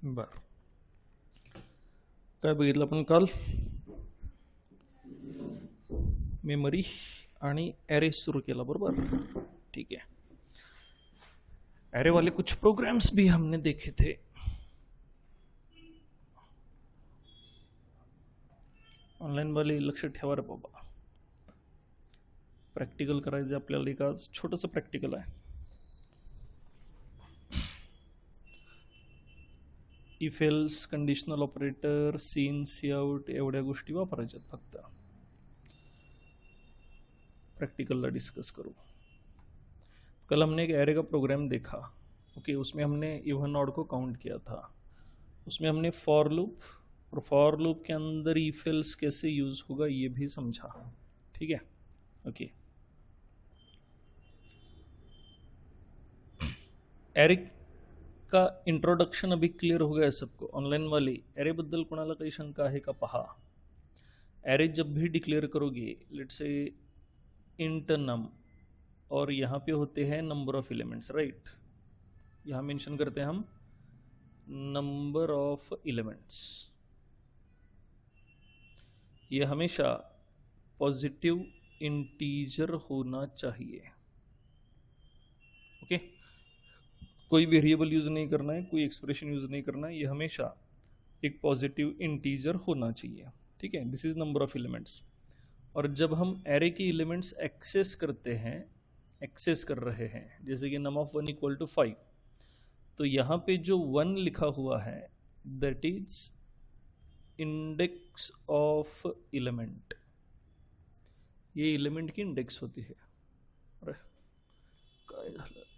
बर काय बघितलं आपण काल? मेमरी आणि एरे शुरू केला, बरोबर? ठीक है। एरे वाले कुछ प्रोग्राम्स भी हमने देखे थे। ऑनलाईन वाले लक्ष ठेवा रे बाबा, प्रॅक्टिकल करायचं आपल्याला। एक आज छोटंसं प्रॅक्टिकल आहे। If else, conditional operator, cin, cout एवढ्या गोष्टी वापरायच्यात फक्त। प्रैक्टिकल डिस्कस करूँ। कल हमने एक एरे का प्रोग्राम देखा। ओके, उसमें हमने इवन ऑड को काउंट किया था। उसमें हमने फॉर लूप और फॉर लूप के अंदर इफ एल्स कैसे यूज होगा ये भी समझा। ठीक है, ओके। एरे का इंट्रोडक्शन अभी क्लियर हो गया सबको? ऑनलाइन वाली एरे बद्दल कोणाला काही शंका आहे का? पहा, एरे जब भी डिक्लेअर करोगे, लेट्स से इंट नम, और यहाँ पे होते हैं नंबर ऑफ एलिमेंट्स, राइट? यहाँ मेंशन करते हैं हम नंबर ऑफ एलिमेंट्स। ये हमेशा पॉजिटिव इंटीजर होना चाहिए। ओके, कोई वेरिएबल यूज नहीं करना है, कोई एक्सप्रेशन यूज नहीं करना है, ये हमेशा एक पॉजिटिव इंटीजर होना चाहिए। ठीक है, this is number of elements. और जब हम एरे के एलिमेंट्स एक्सेस करते हैं, एक्सेस कर रहे हैं, जैसे कि नम ऑफ 1 इक्वल टू 5, तो यहाँ पे जो 1 लिखा हुआ है that is index of element. ये एलिमेंट की इंडेक्स होती है। अरे काय झालं?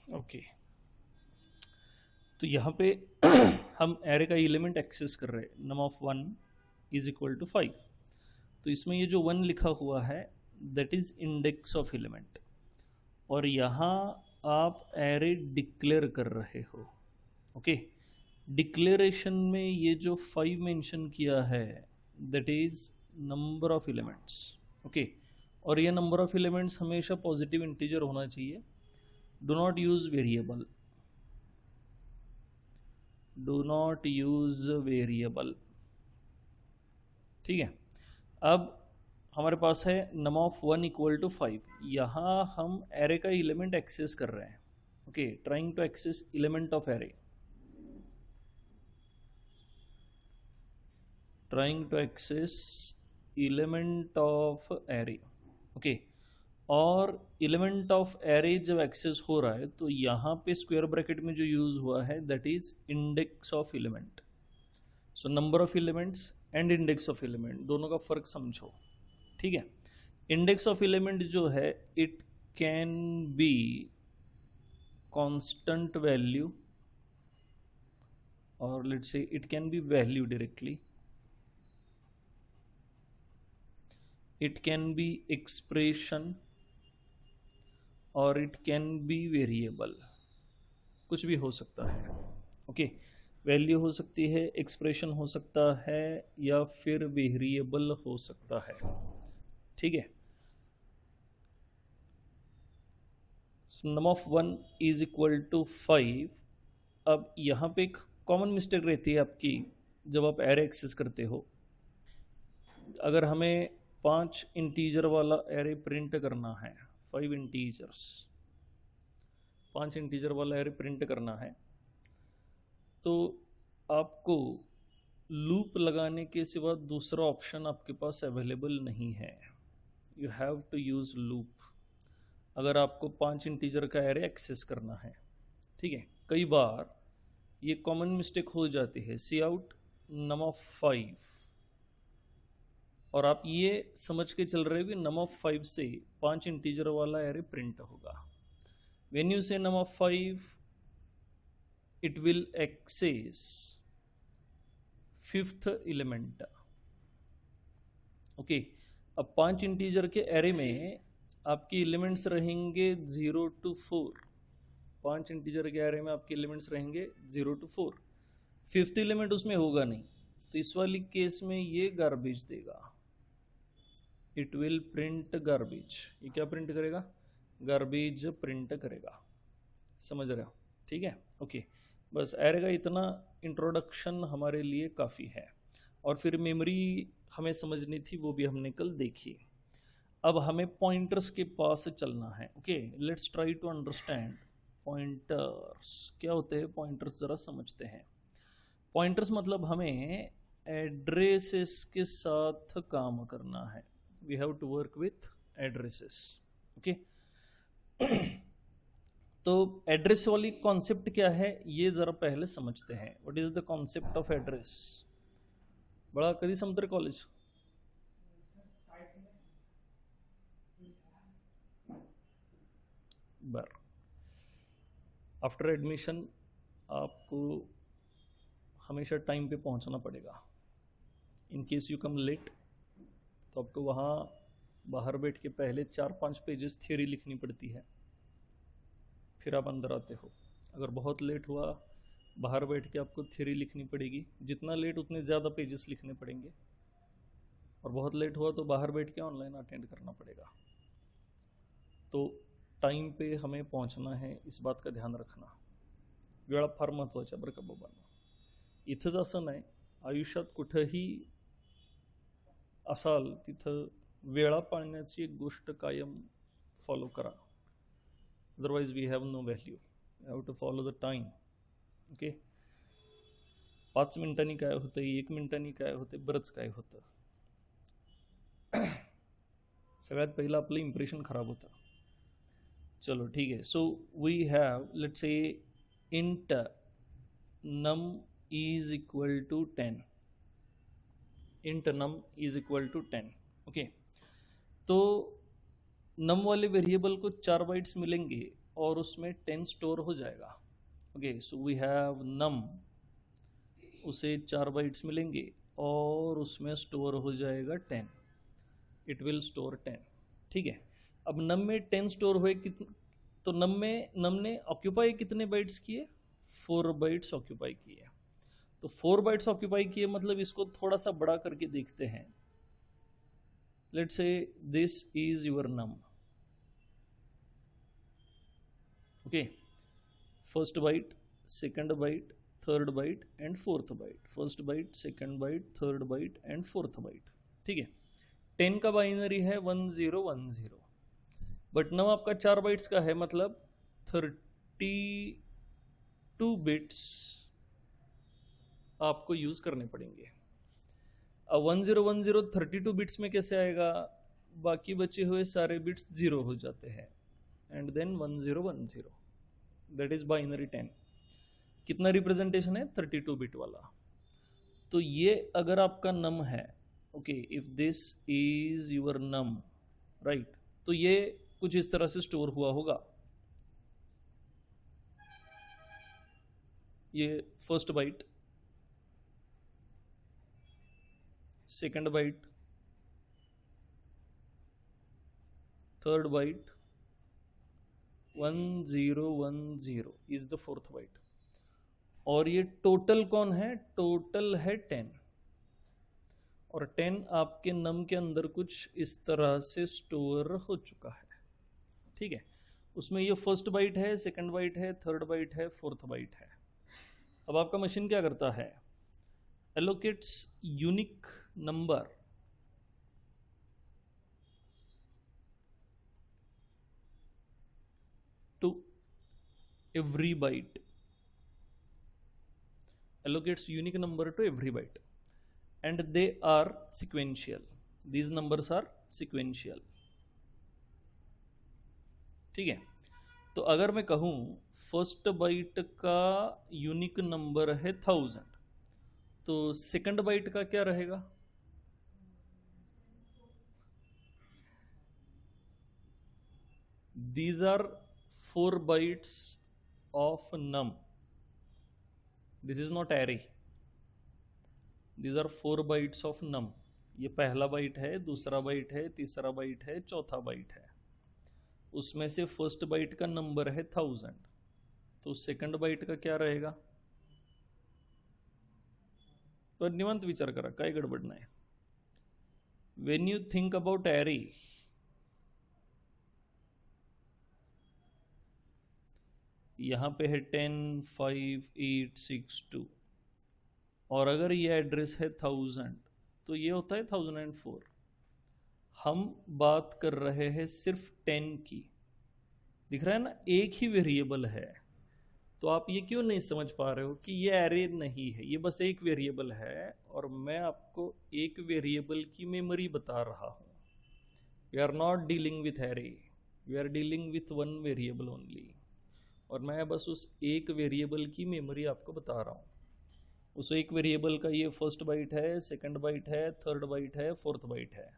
ओके, तो यहाँ पे हम एरे का एलिमेंट एक्सेस कर रहे हैं। नम ऑफ 1 इज इक्वल टू 5, तो इसमें ये जो 1 लिखा हुआ है that is index of element. और यहाँ आप एरे डिक्लेयर कर रहे हो। ओके, डिक्लेरेशन में ये जो 5 मेंशन किया है that is number of elements. Okay, और ये नंबर ऑफ एलिमेंट्स हमेशा पॉजिटिव इंटीजर होना चाहिए। Do not use variable, do not use variable. ठीक है, अब हमारे पास है नम ऑफ 1 इक्वल टू 5। यहाँ हम एरे का एलिमेंट एक्सेस कर रहे हैं। Okay, trying to access element of array, trying to access element of array. Okay, और एलिमेंट ऑफ एरे जब एक्सेस हो रहा है तो यहाँ पे स्क्वायर ब्रैकेट में जो यूज हुआ है that is index of element. So number of elements and index of element दोनों का फर्क समझो। ठीक है, इंडेक्स ऑफ एलिमेंट जो है it can be constant value, और let's say it can be value directly, it can be expression, और इट कैन बी वेरिएबल। कुछ भी हो सकता है। ओके, वैल्यू हो सकती है, एक्सप्रेशन हो सकता है, या फिर वेरिएबल हो सकता है। ठीक है, नम ऑफ 1 इज इक्वल टू 5। अब यहाँ पे एक कॉमन मिस्टेक रहती है आपकी जब आप एरे एक्सेस करते हो। अगर हमें 5 इंटीजर वाला एरे प्रिंट करना है, 5 इंटीजर्स, 5 इंटीजर वाला एरे प्रिंट करना है, तो आपको लूप लगाने के सिवा दूसरा ऑप्शन आपके पास अवेलेबल नहीं है, you have to use loop अगर आपको 5 इंटीजर का एरे एक्सेस करना है। ठीक है, कई बार ये कॉमन मिस्टेक हो जाती है, सी आउट नम ऑफ 5, और आप ये समझ के चल रहे हो कि नम ऑफ 5 से 5 इंटीजर वाला एरे प्रिंट होगा। When you say num of 5 it will access 5th element. Okay, अब 5 इंटीजर के एरे में आपकी एलिमेंट्स रहेंगे 0 to 4। 5 इंटीजर के एरे में आपके एलिमेंट्स रहेंगे 0 to 4। 5th एलिमेंट उसमें होगा नहीं, तो इस वाली केस में ये गार्बेज देगा, इट विल प्रिंट गार्बेज। ये क्या प्रिंट करेगा? गार्बेज प्रिंट करेगा। समझ रहे हो? ठीक है, ओके। बस एरे का इतना इंट्रोडक्शन हमारे लिए काफ़ी है, और फिर मेमोरी हमें समझनी थी, वो भी हमने कल देखी। अब हमें पॉइंटर्स के पास चलना है। Okay, let's try to understand pointers क्या होते हैं। पॉइंटर्स ज़रा समझते हैं। पॉइंटर्स मतलब हमें एड्रेसेस के साथ काम करना है, we have to work with addresses. Okay, तो एड्रेस वाली कॉन्सेप्ट क्या है ये ज़रा पहले समझते हैं। What is the concept of address? बड़ा कभी समझते कॉलेज बर आफ्टर एडमिशन आपको हमेशा टाइम पे पहुंचना पड़ेगा। In case you come late तो आपको वहाँ बाहर बैठ के पहले 4-5 पेजेस थियोरी लिखनी पड़ती है, फिर आप अंदर आते हो। अगर बहुत लेट हुआ बाहर बैठ के आपको थियोरी लिखनी पड़ेगी, जितना लेट उतने ज़्यादा पेजेस लिखने पड़ेंगे, और बहुत लेट हुआ तो बाहर बैठ के ऑनलाइन अटेंड करना पड़ेगा। तो टाइम पे हमें पहुंचना है, इस बात का ध्यान रखना। वेळा फार महत्त्वाच्या बरं का बाबांनो। इथंच असं नाही, आयुष्यात कुठंही असाल तिथं वेळा पाळण्याची एक गोष्ट कायम फॉलो करा, otherwise we have no value. We have to follow the time. Okay, 5 मिनिटांनी काय होतं, 1 मिनिटांनी काय होतं, बरंच काय होतं। सगळ्यात पहिलं आपलं इम्प्रेशन खराब होतं। चलो ठीक है, so we have let's say int num is equal to 10। Int num is equal to 10। Okay, तो नम वाले वेरिएबल को 4 बाइट्स मिलेंगे और उसमें 10 स्टोर हो जाएगा। ओके, सो वी हैव नम, उसे 4 बाइट्स मिलेंगे और उसमें स्टोर हो जाएगा 10। It will store 10। ठीक है, अब नम में 10 स्टोर हुए तो नम ने ऑक्यूपाई कितने बाइट्स किए? 4 बाइट्स ऑक्यूपाई किए। तो 4 बाइट्स ऑक्यूपाई किए मतलब इसको थोड़ा सा बड़ा करके देखते हैं। Let's say this is your num. Okay, first byte, second byte, third byte and fourth byte. First byte, second byte, third byte and fourth byte. ठीक है, 10 का बाइनरी है 1010, बट नम आपका 4 बाइट्स का है, मतलब 32 बिट्स आपको यूज करने पड़ेंगे। अब 1010 32 बिट्स में कैसे आएगा? बाकी बचे हुए सारे बिट्स 0 हो जाते हैं, and then 1010, that is binary 10। कितना रिप्रेजेंटेशन है? 32 बिट वाला। तो ये अगर आपका नम है, okay, if this is your num, right, तो ये कुछ इस तरह से स्टोर हुआ होगा। ये first byte, second byte, third byte, 1010 is the fourth byte. और ये टोटल कौन है? टोटल है 10, और 10 आपके नम के अंदर कुछ इस तरह से स्टोर हो चुका है। ठीक है, उसमें ये फर्स्ट बाइट है, सेकंड बाइट है, थर्ड बाइट है, फोर्थ बाइट है। अब आपका मशीन क्या करता है? Allocates unique number to every byte, allocates unique number to every byte। and they are sequential. These numbers are sequential. ठीक है, तो अगर मैं कहूं फर्स्ट बाइट का यूनिक नंबर है 1000, तो सेकंड बाइट का क्या रहेगा? These are 4 bytes of num. This is not array. These are 4 bytes of num. ये पहला बाइट है, दूसरा बाइट है, तीसरा बाइट है, चौथा बाइट है. उसमें से फर्स्ट बाइट का नंबर है 1000, तो सेकंड बाइट का क्या रहेगा? तो निवांत विचार करा, काय गडबड नाही. When you think about array, यहां पे है 10, 5, 8, 6, 2, और अगर ये एड्रेस है 1000 तो ये होता है 1004. हम बात कर रहे हैं सिर्फ 10 की. दिख रहा है ना, एक ही वेरिएबल है. तो आप ये क्यों नहीं समझ पा रहे हो कि ये एरे नहीं है, ये बस एक वेरिएबल है और मैं आपको एक वेरिएबल की मेमोरी बता रहा हूं. We are not dealing with array, we are dealing with one variable only. और मैं बस उस एक वेरिएबल की मेमोरी आपको बता रहा हूं. उस एक वेरिएबल का ये फर्स्ट बाइट है, सेकंड बाइट है, थर्ड बाइट है, फोर्थ बाइट है.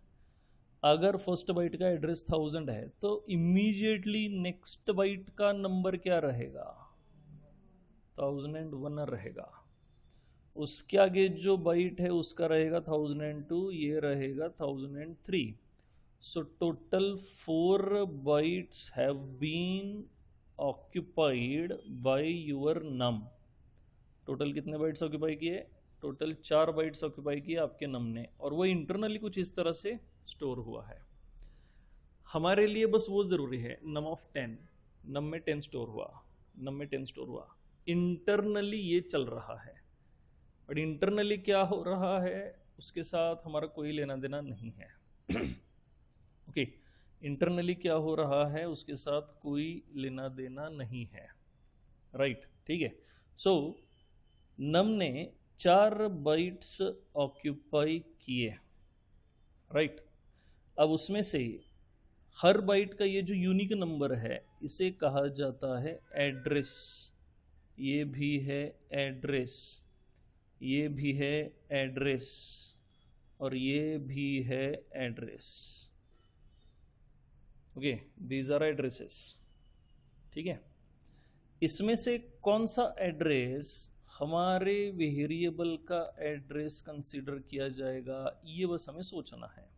अगर फर्स्ट बाइट का एड्रेस 1000 है तो इमीडिएटली नेक्स्ट बाइट का नंबर क्या रहेगा? 1001 रहेगा. उसके आगे जो बाइट है उसका रहेगा 1002, ये रहेगा 1003. So total 4 bytes have been occupied by your num. Total कितने बाइट्स ऑक्यूपाई किए? टोटल 4 बाइट्स ऑक्यूपाई किए आपके नम ने, और वो इंटरनली कुछ इस तरह से स्टोर हुआ है. हमारे लिए बस वो जरूरी है नम ऑफ 10. नम में 10 स्टोर हुआ, नम में 10 स्टोर हुआ. इंटरनली ये चल रहा है, बट इंटरनली क्या हो रहा है उसके साथ हमारा कोई लेना देना नहीं है. ओके, इंटरनली क्या हो रहा है उसके साथ कोई लेना देना नहीं है. राइट, ठीक है. सो नम ने 4 बाइट्स ऑक्यूपाई किए. राइट, अब उसमें से हर बाइट का ये जो यूनिक नंबर है इसे कहा जाता है एड्रेस. ये भी है एड्रेस, ये भी है एड्रेस, और ये भी है address. Okay, these are addresses. ठीक है, इसमें से कौन सा एड्रेस हमारे वेरिएबल का एड्रेस कंसीडर किया जाएगा, ये बस हमें सोचना है.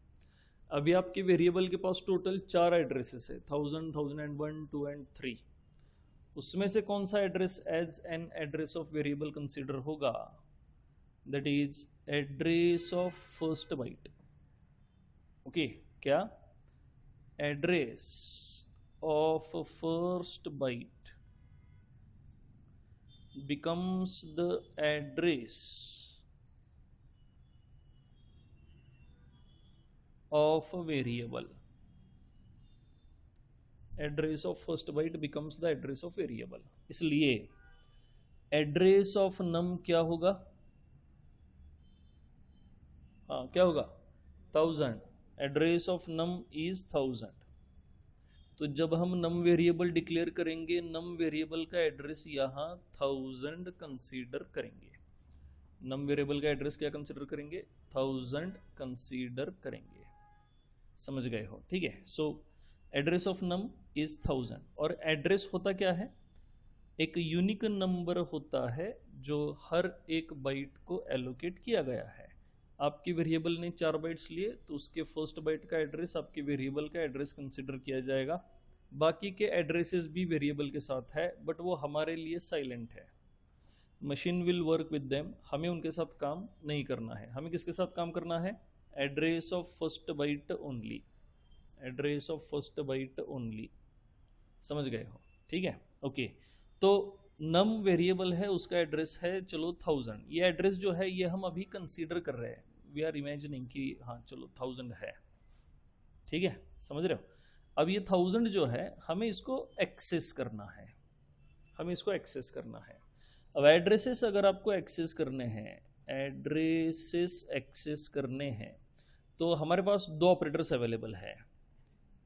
अभी आपके वेरिएबल के पास टोटल 4 एड्रेसेस है, 1000, 1001, 2 and 3. उसमें से कौन सा address as an address of variable consider होगा? That is address of first byte. Okay, क्या? Address of first byte becomes the address of a variable. Address of first byte becomes the address of variable. इसलिए address of num क्या होगा? हाँ, क्या होगा? 1000. Address of num is 1000. तो जब हम नम वेरिएबल डिक्लेयर करेंगे, नम वेरिएबल का एड्रेस यहाँ 1000 कंसीडर करेंगे. नम वेरिएबल का एड्रेस क्या कंसीडर करेंगे? 1000 कंसीडर करेंगे. समझ गए हो? ठीक है. सो एड्रेस ऑफ नम इज 1000. और एड्रेस होता क्या है? एक यूनिक नंबर होता है जो हर एक बाइट को एलोकेट किया गया है. आपके वेरिएबल ने 4 बाइट्स लिए तो उसके फर्स्ट बाइट का एड्रेस आपके वेरिएबल का एड्रेस कंसीडर किया जाएगा. बाकी के एड्रेसेस भी वेरिएबल के साथ है, बट वो हमारे लिए साइलेंट है. Machine will work with them. हमें उनके साथ काम नहीं करना है. हमें किसके साथ काम करना है? Address of first byte only. Address of first byte only. समझ गए हो? ठीक है. ओके, तो नम वेरिएबल है, उसका एड्रेस है चलो 1000. ये एड्रेस जो है ये हम अभी कंसीडर कर रहे हैं. वी आर इमेजिनिंग कि हाँ चलो 1000 है. ठीक है, समझ रहे हो? अब ये 1000 जो है हमें इसको एक्सेस करना है. हमें इसको एक्सेस करना है. अब एड्रेसेस अगर आपको एक्सेस करने हैं एड्रेसेस एक्सेस करने हैं तो हमारे पास दो ऑपरेटर्स अवेलेबल है,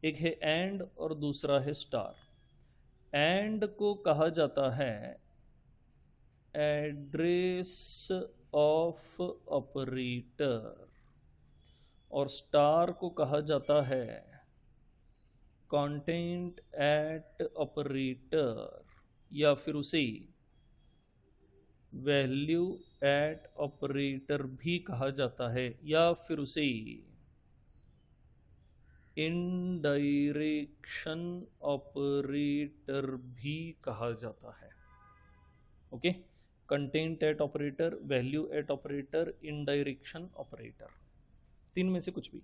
एक है एंड और दूसरा है स्टार। एंड को कहा जाता है एड्रेस ऑफ ऑपरेटर और स्टार को कहा जाता है कंटेंट एट ऑपरेटर या फिर उसे वैल्यू एट ऑपरेटर भी कहा जाता है या फिर उसे इनडायरेक्शन ऑपरेटर भी कहा जाता है। Okay, content at operator, value at operator, indirection operator, तीन में से कुछ भी।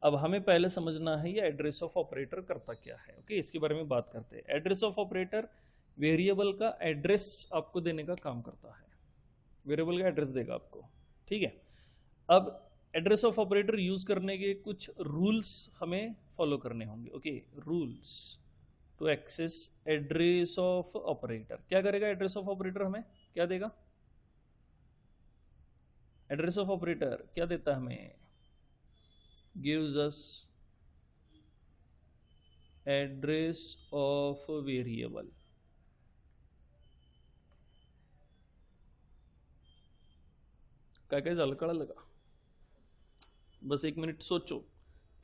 अब हमें पहले समझना है ये एड्रेस ऑफ ऑपरेटर करता क्या है। ओके, इसके बारे में बात करते हैं। एड्रेस ऑफ ऑपरेटर वेरिएबल का एड्रेस आपको देने का काम करता है, वेरिएबल का एड्रेस देगा आपको, ठीक है। अब एड्रेस ऑफ ऑपरेटर यूज करने के कुछ रूल्स हमें फॉलो करने होंगे। Okay, rules to access address of operator. क्या करेगा एड्रेस ऑफ ऑपरेटर, हमें क्या देगा? एड्रेस ऑफ ऑपरेटर क्या देता है हमें? Gives us address of variable. काय काय झालं कळालं का? बस एक मिनट सोचो,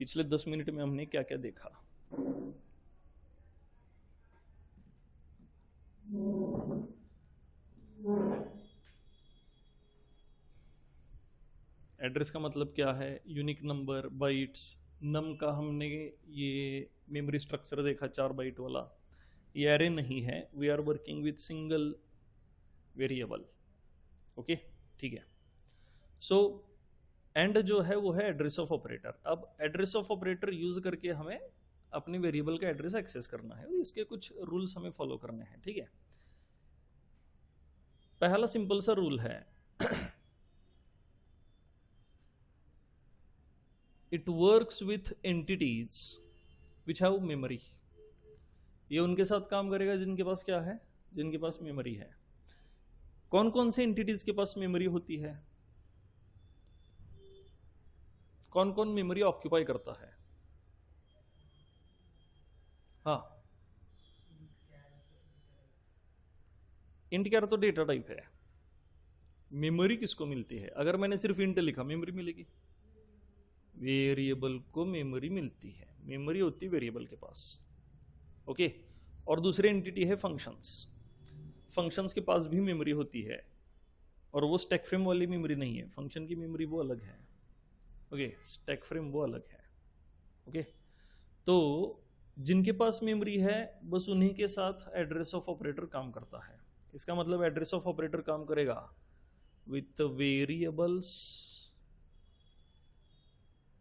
पिछले 10 मिनट में हमने क्या क्या देखा। एड्रेस का मतलब क्या है? Unique number, bytes. नम का हमने ये मेमोरी स्ट्रक्चर देखा 4 बाइट वाला, ये एरे नहीं है, we are working with single variable. Okay, ठीक है। सो एंड जो है वो है एड्रेस ऑफ ऑपरेटर। अब एड्रेस ऑफ ऑपरेटर यूज करके हमें अपने वेरिएबल का एड्रेस एक्सेस करना है, इसके कुछ रूल्स हमें फॉलो करने हैं, ठीक है। पहला सिंपल सा रूल है, it works with entities which have memory. ये उनके साथ काम करेगा जिनके पास क्या है? जिनके पास मेमोरी है। कौन कौन से एंटिटीज के पास मेमोरी होती है? कौन कौन मेमोरी ऑक्यूपाई करता है? हाँ, इंट कैर तो डेटा टाइप है। मेमोरी किसको मिलती है? अगर मैंने सिर्फ इंट लिखा, मेमोरी मिलेगी? वेरिएबल को मेमोरी मिलती है, मेमोरी होती है वेरिएबल के पास। ओके, और दूसरी एंटिटी है फंक्शंस। फंक्शंस के पास भी मेमोरी होती है, और वो स्टैक फ्रेम वाली मेमोरी नहीं है, फंक्शन की मेमोरी वो अलग है। ओके, स्टैक फ्रेम वो अलग है। ओके, तो जिनके पास मेमोरी है बस उन्हीं के साथ एड्रेस ऑफ ऑपरेटर काम करता है। इसका मतलब एड्रेस ऑफ ऑपरेटर काम करेगा with variables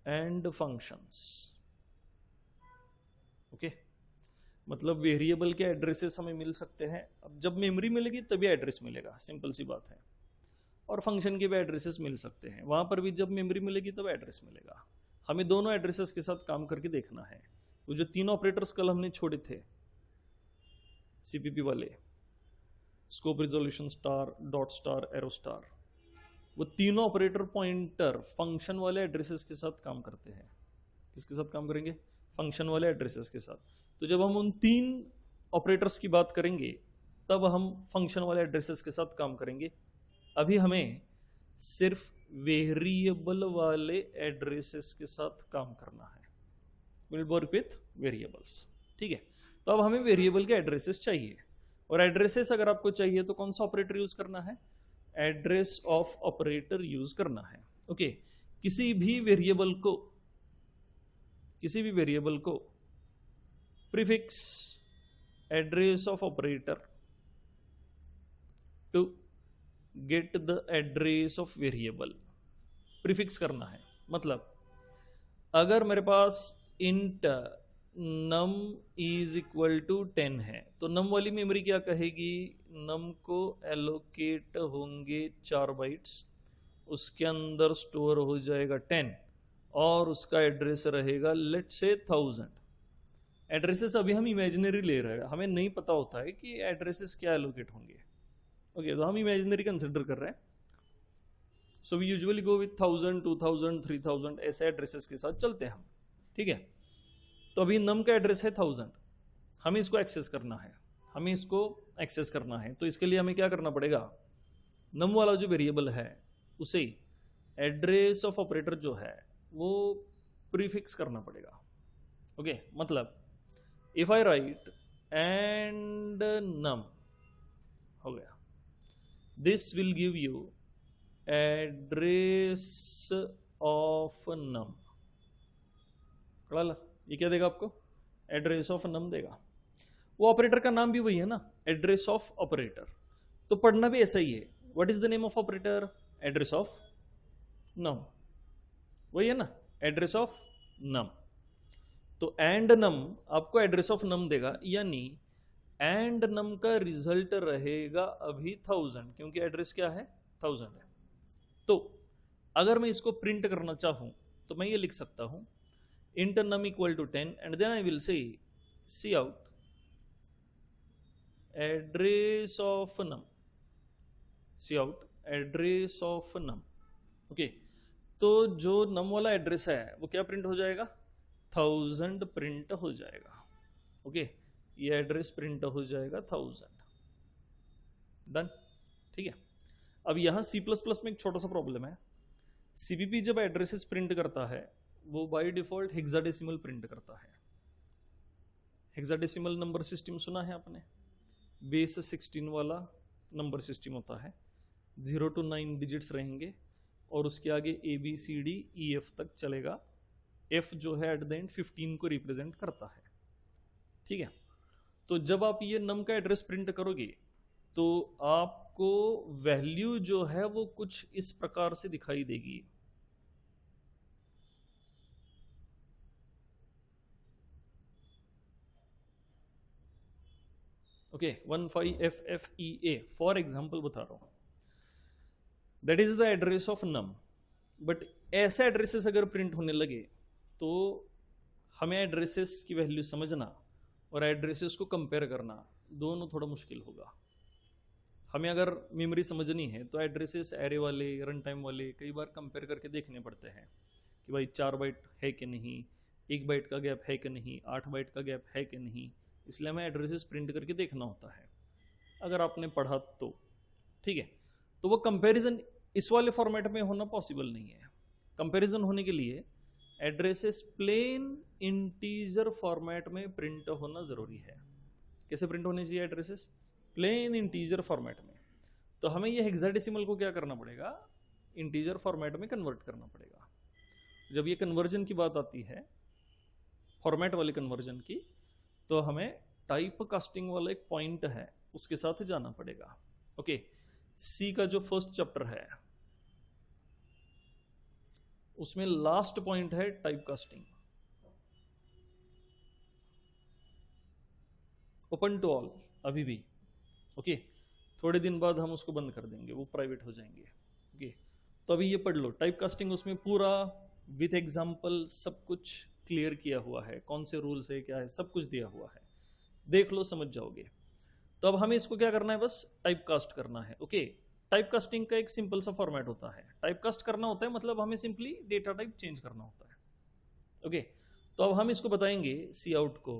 and functions. Okay, मतलब वेरिएबल के एड्रेसेस हमें मिल सकते हैं। अब जब मेमोरी मिलेगी तभी एड्रेस मिलेगा, सिंपल सी बात है। और फंक्शन के भी एड्रेसेस मिल सकते हैं, वहां पर भी जब मेमोरी मिलेगी तब एड्रेस मिलेगा। हमें दोनों एड्रेसेस के साथ काम करके देखना है। वो जो 3 ऑपरेटर्स कल हमने छोड़े थे सीपीपी वाले, scope, resolution, star, dot star, arrow star, वो तीनों ऑपरेटर पॉइंटर फंक्शन वाले एड्रेसेस के साथ काम करते हैं। किसके साथ काम करेंगे? फंक्शन वाले एड्रेसेस के साथ। तो जब हम उन 3 ऑपरेटर्स की बात करेंगे तब हम फंक्शन वाले एड्रेसेस के साथ काम करेंगे। अभी हमें सिर्फ वेरिएबल वाले एड्रेसेस के साथ काम करना है। विल वर्क विथ वेरिएबल्स, ठीक है। तो अब हमें वेरिएबल के एड्रेसेस चाहिए, और एड्रेसेस अगर आपको चाहिए तो कौन सा ऑपरेटर यूज करना है? एड्रेस ऑफ ऑपरेटर यूज करना है। ओके, किसी भी वेरिएबल को prefix address of operator to get the address of variable prefix करना है। मतलब अगर मेरे पास int num is equal to 10 है तो नम वाली मेमोरी क्या कहेगी? नम को एलोकेट होंगे 4 बाइट्स, उसके अंदर स्टोर हो जाएगा 10 और उसका एड्रेस रहेगा लेट से 1000। एड्रेसेस अभी हम इमेजिनरी ले रहे हैं, हमें नहीं पता होता है कि एड्रेसेस क्या एलोकेट होंगे। ओके, तो हम इमेजिनरी कंसिडर कर रहे हैं। So we usually go with 1000, 2000, 3000 ऐसे एड्रेसेस के साथ चलते हैं हम, ठीक है। तो अभी नम का एड्रेस है 1000, हमें इसको एक्सेस करना है, हमें इसको एक्सेस करना है। तो इसके लिए हमें क्या करना पड़ेगा, नम वाला जो वेरिएबल है उसे एड्रेस ऑफ ऑपरेटर जो है वो प्रीफिक्स करना पड़ेगा। ओके, मतलब if I write and num हो गया, this will give you address of num. ये क्या देगा आपको, एड्रेस ऑफ नम देगा। वो ऑपरेटर का नाम भी वही है ना, एड्रेस ऑफ ऑपरेटर, तो पढ़ना भी ऐसा ही है। What is the name of operator, address of num, वही है ना, एड्रेस ऑफ नम। तो एंड नम आपको एड्रेस ऑफ नम देगा, यानी एंड नम का रिजल्ट रहेगा अभी 1000, क्योंकि एड्रेस क्या है 1000 है। तो अगर मैं इसको प्रिंट करना चाहूं तो मैं ये लिख सकता हूं int num equal to 10 and then I will say cout address of num, cout address of num। Okay, तो जो num वाला एड्रेस है वो क्या प्रिंट हो जाएगा, 1000 प्रिंट हो जाएगा। ओके, ये एड्रेस प्रिंट हो जाएगा 1000। डन, ठीक है। अब यहां C++ में एक छोटा सा प्रॉब्लम है। CPP जब एड्रेसेस प्रिंट करता है वो बाय डिफॉल्ट हेक्साडेसिमल प्रिंट करता है। हेक्साडेसिमल नंबर सिस्टम सुना है आपने, बेस 16 वाला नंबर सिस्टम होता है, 0 to 9 डिजिट्स रहेंगे और उसके आगे ABCDEF तक चलेगा। F जो है एट द एंड 15 को रिप्रेजेंट करता है, ठीक है। तो जब आप ये नम का एड्रेस प्रिंट करोगे तो आपको वैल्यू जो है वो कुछ इस प्रकार से दिखाई देगी। ओके, 15FFEA फॉर एग्जाम्पल बता रहा हूं, that is the address of num. But ऐसे एड्रेसेस अगर प्रिंट होने लगे तो हमें एड्रेसेस की वैल्यू समझना और एड्रेसेस को कंपेयर करना दोनों थोड़ा मुश्किल होगा। हमें अगर मेमोरी समझनी है तो एड्रेसेस एरे वाले, रन टाइम वाले कई बार कंपेयर करके देखने पड़ते हैं कि भाई 4 बाइट है कि नहीं, 1 बाइट का गैप है कि नहीं, 8 बाइट का गैप है कि नहीं, इसलिए हमें एड्रेसेस प्रिंट करके देखना होता है अगर आपने पढ़ा तो, ठीक है। तो वो कंपैरिजन इस वाले फॉर्मेट में होना पॉसिबल नहीं है। कंपैरिजन होने के लिए एड्रेसेस प्लेन इंटीजर फॉर्मेट में प्रिंट होना जरूरी है। कैसे प्रिंट होने चाहिए एड्रेसेस, प्लेन इंटीजर फॉर्मेट में। तो हमें ये हेक्साडेसिमल को क्या करना पड़ेगा, इंटीजर फॉर्मेट में कन्वर्ट करना पड़ेगा। जब ये कन्वर्जन की बात आती है, फॉर्मेट वाले कन्वर्जन की, तो हमें टाइप कास्टिंग वाला एक पॉइंट है उसके साथ जाना पड़ेगा। ओके, सी का जो फर्स्ट चैप्टर है उसमें लास्ट पॉइंट है type casting, open to all अभी भी। ओके, थोड़े दिन बाद हम उसको बंद कर देंगे, वो प्राइवेट हो जाएंगे। ओके, तो अभी ये पढ़ लो टाइप कास्टिंग, उसमें पूरा विथ एग्जाम्पल सब कुछ क्लियर किया हुआ है, कौन से रूल्स है क्या है सब कुछ दिया हुआ है, देख लो समझ जाओगे। तो अब हमें इसको क्या करना है, बस टाइप कास्ट करना है। ओके, टाइप कास्टिंग का एक सिंपल सा फॉर्मेट होता है, टाइप कास्ट करना होता है मतलब हमें सिंपली डेटा टाइप चेंज करना होता है। ओके, तो अब हम इसको बताएंगे सी आउट को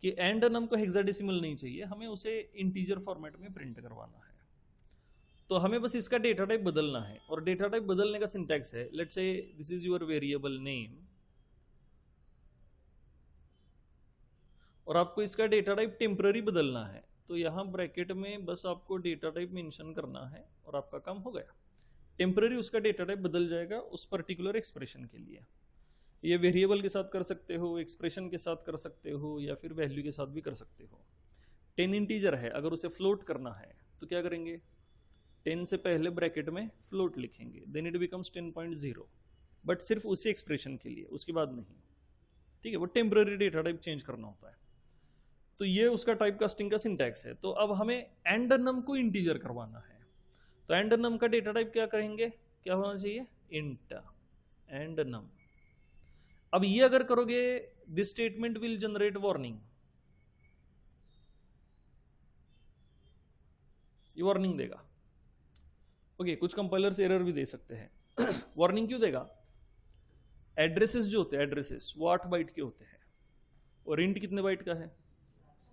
कि एंड नम को हेक्साडेसिमल नहीं चाहिए, हमें उसे इंटीजर फॉर्मेट में प्रिंट करवाना है। तो हमें बस इसका डेटा टाइप बदलना है, और डेटा टाइप बदलने का सिंटैक्स है, let's say this is your variable name, और आपको इसका डेटा टाइप टेम्पररी बदलना है। तो यहां ब्रैकेट में बस आपको डेटा टाइप मेंशन करना है और आपका काम हो गया। टेम्पररी उसका डेटा टाइप बदल जाएगा उस पर्टिकुलर एक्सप्रेशन के लिए। ये वेरिएबल के साथ कर सकते हो, एक्सप्रेशन के साथ कर सकते हो, या फिर वैल्यू के साथ भी कर सकते हो। 10 इंटीजर है, अगर उसे फ्लोट करना है तो क्या करेंगे, 10 से पहले ब्रैकेट में फ्लोट लिखेंगे, देन इट बिकम्स 10.0, बट सिर्फ उसी एक्सप्रेशन के लिए, उसके बाद नहीं। ठीक है, वो टेम्पररी डेटा टाइप चेंज करना होता है। तो ये उसका टाइप कास्टिंग का सिंटैक्स है। तो अब हमें एंड नम को इंटीजर करवाना है, तो एंड नम का डेटा टाइप क्या करेंगे, क्या होना चाहिए, इंट एंड नम। अब ये अगर करोगे this statement will generate warning, ये वार्निंग देगा। ओके, कुछ कंपाइलर्स एरर भी दे सकते हैं। वार्निंग क्यों देगा? एड्रेसेस जो होते हैं, एड्रेसेस वो 8 बाइट के होते हैं, और इंट कितने बाइट का है?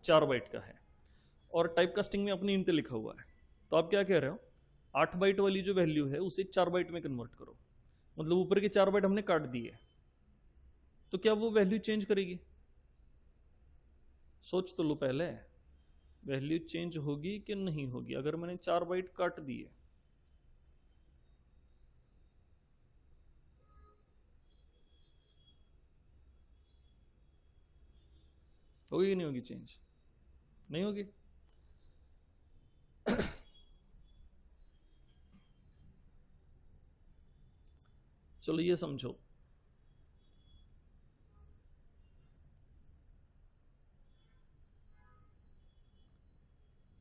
4 बाइट का है, और टाइप कास्टिंग में अपनी इंट लिखा हुआ है। तो आप क्या कह रहे हो, 8 बाइट वाली जो वैल्यू है उसे 4 बाइट में कन्वर्ट करो, मतलब ऊपर के 4 बाइट हमने काट दिए, तो क्या वो वैल्यू चेंज करेगी? सोच तो लो पहले, वैल्यू चेंज होगी कि नहीं होगी अगर मैंने 4 बाइट काट दिए? होगी कि नहीं होगी चेंज? नहीं होगी। चलो ये समझो,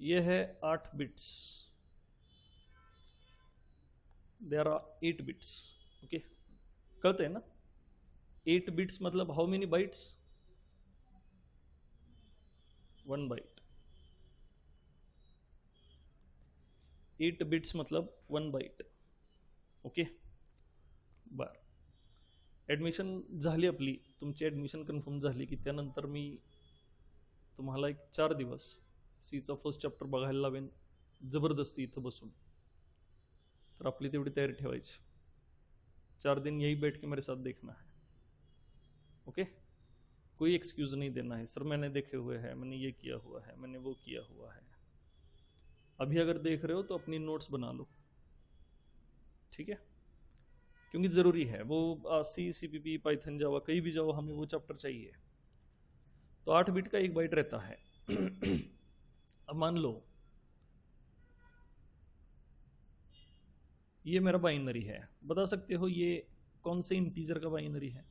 ये है 8 bits, there are 8 bits. Okay, करते हैं ना? 8 बिट्स मतलब how many bytes? 1 byte. 8 bits मतलब 1 बाइट। ओके, बर ॲडमिशन झाली आपली, तुमची ॲडमिशन कन्फर्म झाली की त्यानंतर मी तुम्हाला एक 4 दिवस सीचा फर्स्ट चॅप्टर बघायला लावेन जबरदस्ती इथं बसून। तर आपली तेवढी तयारी ठेवायची। 4 दिन यही बैठ के मेरे साथ देखना है। ओके, कोई एक्सक्यूज नहीं देना है, सर मैंने देखे हुए हैं, मैंने ये किया हुआ है, मैंने वो किया हुआ है। अभी अगर देख रहे हो तो अपनी नोट्स बना लो, ठीक है? क्योंकि ज़रूरी है वो, सी, CPP, पाइथन, जावा, कहीं भी जाओ हमें वो चैप्टर चाहिए। तो 8 बिट का 1 बाइट रहता है। अब मान लो ये मेरा बाइनरी है, बता सकते हो ये कौन से इंटीजर का बाइनरी है?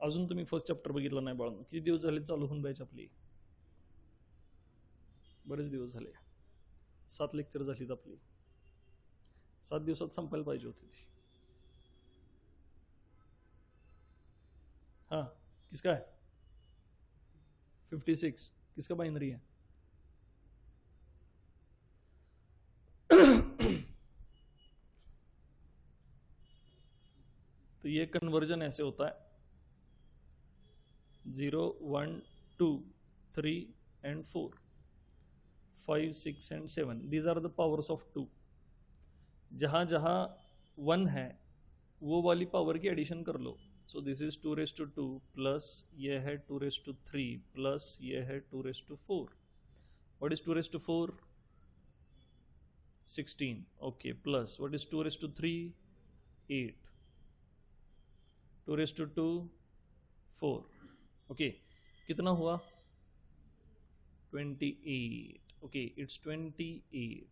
अजून तुम्ही फर्स्ट चॅप्टर बघितला नाही बाळांनो, किती दिवस झाले चालू होऊन बॅच आपली? बरेच दिवस झाले, 7 लेक्चर झालीत आपली, 7 दिवसात संपायला पाहिजे होती ती। हाँ, किसका है? 56 किसका बाइनरी है? तो ये कन्वर्जन ऐसे होता है 0, 1, 2, 3 and 4, 5, 6 and 7, these are the powers of 2। जहां जहां 1 है वो वाली पावर की एडिशन कर लो। सो दिस इज 2^2 प्लस ये है 2^3 प्लस ये है 2^4। What is 2^4? 16। Okay, plus what is 2^3? 8। 2^2 4। Okay, कितना हुआ? 28। Okay, it's 28।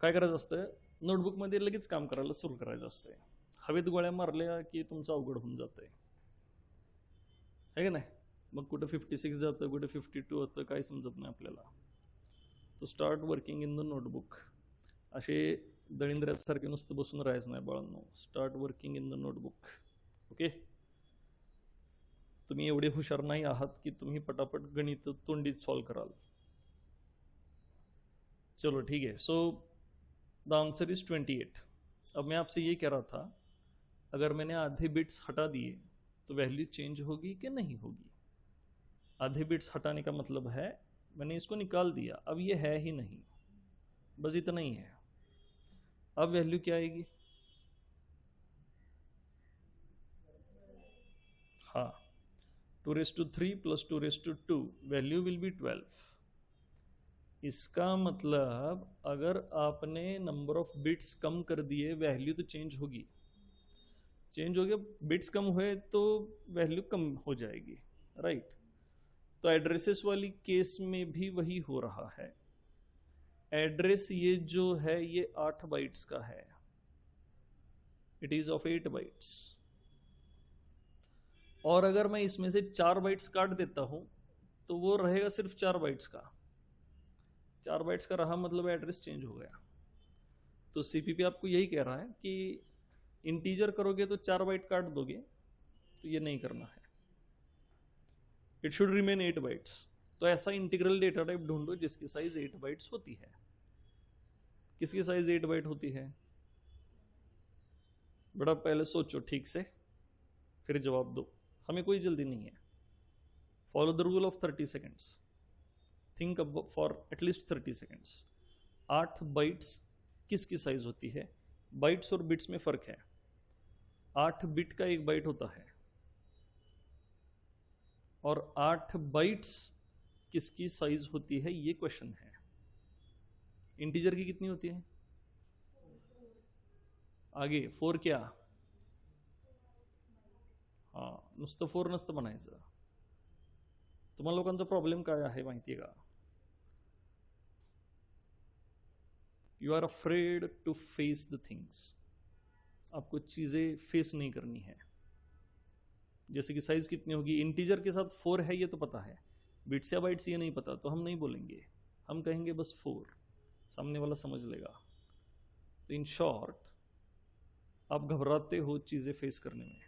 काय करायचं असतं, नोटबुकमध्ये लगेच काम करायला सुरू करायचं असतंय। हवेत गोळ्या मारल्या की तुमचं अवघड होऊन जातंय, है का नाही? मग कुठं 56 जातं, कुठं 52 होतं, काही समजत नाही आपल्याला। तो start working in the notebook. असे दळिंद्र्यासारखे नुसतं बसून राहायचं नाही बाळांनो, start working in the notebook. Okay, तुम्ही एवढे हुशार नाही आहात की तुम्ही पटापट गणित तोंडीत सॉल्व कराल। चलो ठीक है, सो द आंसर इज 28। अब मैं आपसे ये कह रहा था, अगर मैंने आधे बिट्स हटा दिए तो वैल्यू चेंज होगी कि नहीं होगी? आधे बिट्स हटाने का मतलब है मैंने इसको निकाल दिया, अब ये है ही नहीं, बस इतना ही है। अब वैल्यू क्या आएगी? हाँ, 2^3 प्लस 2^2, वैल्यू विल बी 12। इसका मतलब अगर आपने नंबर ऑफ बिट्स कम कर दिए वैल्यू तो चेंज होगी। चेंज हो गया, बिट्स कम हुए तो वैल्यू कम हो जाएगी, राइट? तो एड्रेसेस वाली केस में भी वही हो रहा है। एड्रेस ये जो है ये 8 बाइट्स का है, इट इज ऑफ 8 बाइट्स। और अगर मैं इसमें से 4 बाइट्स काट देता हूं तो वो रहेगा सिर्फ 4 बाइट्स का। 4 बाइट्स का रहा मतलब एड्रेस चेंज हो गया। तो CPP आपको यही कह रहा है कि इंटीजर करोगे तो 4 बाइट काट दोगे, तो ये नहीं करना है, इट शुड रिमेन 8 बाइट्स। तो ऐसा इंटीग्रल डेटा टाइप ढूंढो जिसकी साइज 8 बाइट्स होती है। किसकी साइज 8 बाइट होती है? बड़ा पहले सोचो ठीक से, फिर जवाब दो। हमें कोई जल्दी नहीं है। Follow the rule of 30 seconds. Think for at least 30 seconds. 8 bytes किसकी साइज होती है? बाइट्स और बिट्स में फर्क है। 8 बिट का 1 बाइट होता है, और 8 बाइट्स किसकी साइज होती है, ये क्वेश्चन है। इंटीजर की कितनी होती है? आगे 4 क्या? हां, नुसतं 4 नसतं म्हणायचं। तुम्हाला लोकांचा प्रॉब्लेम काय आहे माहिती आहे का? You are afraid to face the things. आपको चीजें फेस नहीं करनी है। जैसे कि साइज कितनी होगी, इंटीजर के साथ 4 है ये तो पता है, बिट्स या बाइट्स ये नहीं पता, तो हम नहीं बोलेंगे, हम कहेंगे बस 4, सामने वाला समझ लेगा। तो इन शॉर्ट आप घबराते हो चीजें फेस करने में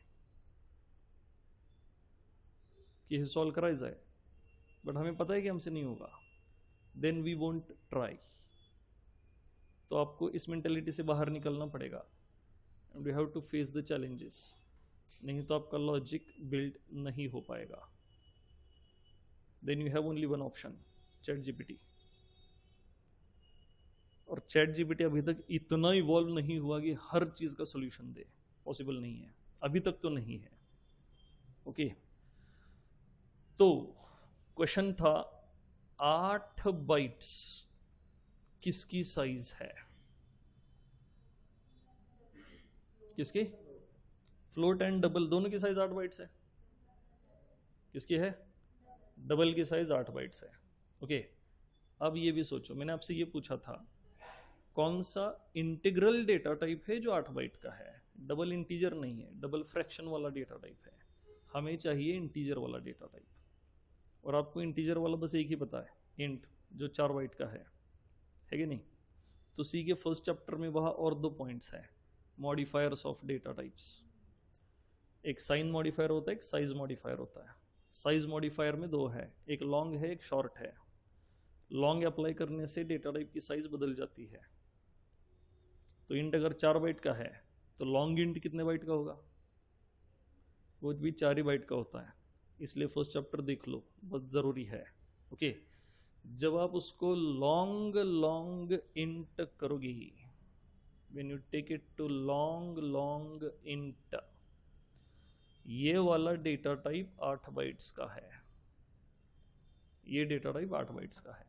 कि ये सॉल्व करायचा है, बट हमें पता है कि हमसे नहीं होगा, देन वी वोंट ट्राई। तो आपको इस मेंटेलिटी से बाहर निकलना पड़ेगा, and you have to face the challenges, नहीं तो आपका लॉजिक बिल्ड नहीं हो पाएगा। Then you have only one option, chat GPT. और चैट जीपीटी अभी तक इतना इवॉल्व नहीं हुआ कि हर चीज का सॉल्यूशन दे, पॉसिबल नहीं है, अभी तक तो नहीं है। ओके, तो क्वेश्चन था 8 बाइट्स किसकी साइज है? किसकी? फ्लोट एंड डबल दोनों की साइज 8 बाइट्स है। किसकी है? डबल की साइज 8 बाइट्स है। ओके, अब ये भी सोचो, मैंने आपसे ये पूछा था कौन सा इंटीग्रल डेटा टाइप है जो 8 बाइट का है? डबल इंटीजर नहीं है, डबल फ्रैक्शन वाला डेटा टाइप है। हमें चाहिए इंटीजर वाला डेटा टाइप, और आपको इंटीजर वाला बस एक ही पता है, इंट, जो 4 बाइट का है कि नहीं? तो सी के फर्स्ट चैप्टर में वहाँ और 2 पॉइंट्स हैं, मॉडिफायर्स ऑफ डेटा टाइप्स। एक साइन मॉडिफायर होता है, एक साइज मॉडिफायर होता है। साइज मॉडिफायर में 2 है, एक लॉन्ग है, एक शॉर्ट है। लॉन्ग अप्लाई करने से डेटा टाइप की साइज बदल जाती है। तो इंट अगर 4 बाइट का है तो लॉन्ग इंट कितने बाइट का होगा? वो भी 4 ही बाइट का होता है। इसलिए फर्स्ट चैप्टर देख लो, बहुत ज़रूरी है। ओके, जब आप उसको लॉन्ग इंट करोगी, when you take it to long int, ये वाला डेटा टाइप 8 बाइट्स का है। ये डेटा टाइप 8 बाइट्स का है,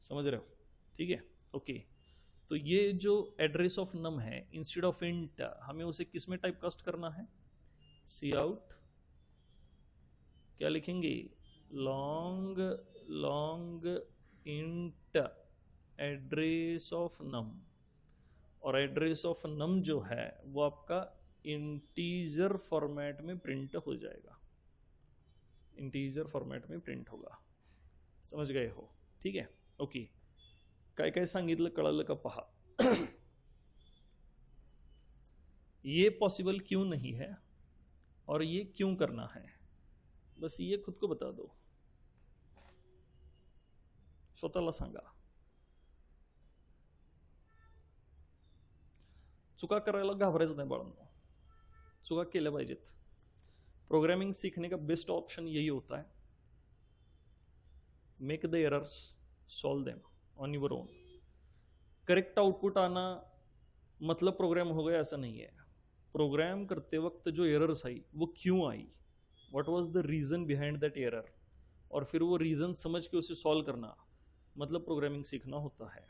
समझ रहे हो? ठीक है, ओके। तो ये जो एड्रेस ऑफ नम है, इंस्टेड ऑफ इंट हमें उसे किस में टाइप कास्ट करना है? सी आउट, क्या लिखेंगे? लॉन्ग इंट एड्रेस ऑफ नम। और एड्रेस ऑफ नम जो है वो आपका इंटीजर फॉर्मेट में प्रिंट हो जाएगा, इंटीजर फॉर्मेट में प्रिंट होगा। समझ गए हो? ठीक है, ओके। काय काय सांगितलं कळलं का? पहा ये पॉसिबल क्यों नहीं है और ये क्यों करना है, बस ये खुद को बता दो, स्वतःला सांगा। चुका करायला घाबरायचं नाही बाळांनो, चुका केल्या पाहिजेत। प्रोग्रामिंग सीखने का बेस्ट ऑप्शन यही होता है, make the errors, solve them on your own. Correct output आना मतलब प्रोग्राम हो गया, ऐसा नहीं है। प्रोग्राम करते वक्त जो एरर्स आई वो क्यों आई, what was the reason behind that error, और फिर वो रीजन समझ के उसे सॉल्व करना, मतलब प्रोग्रामिंग सीखना होता है।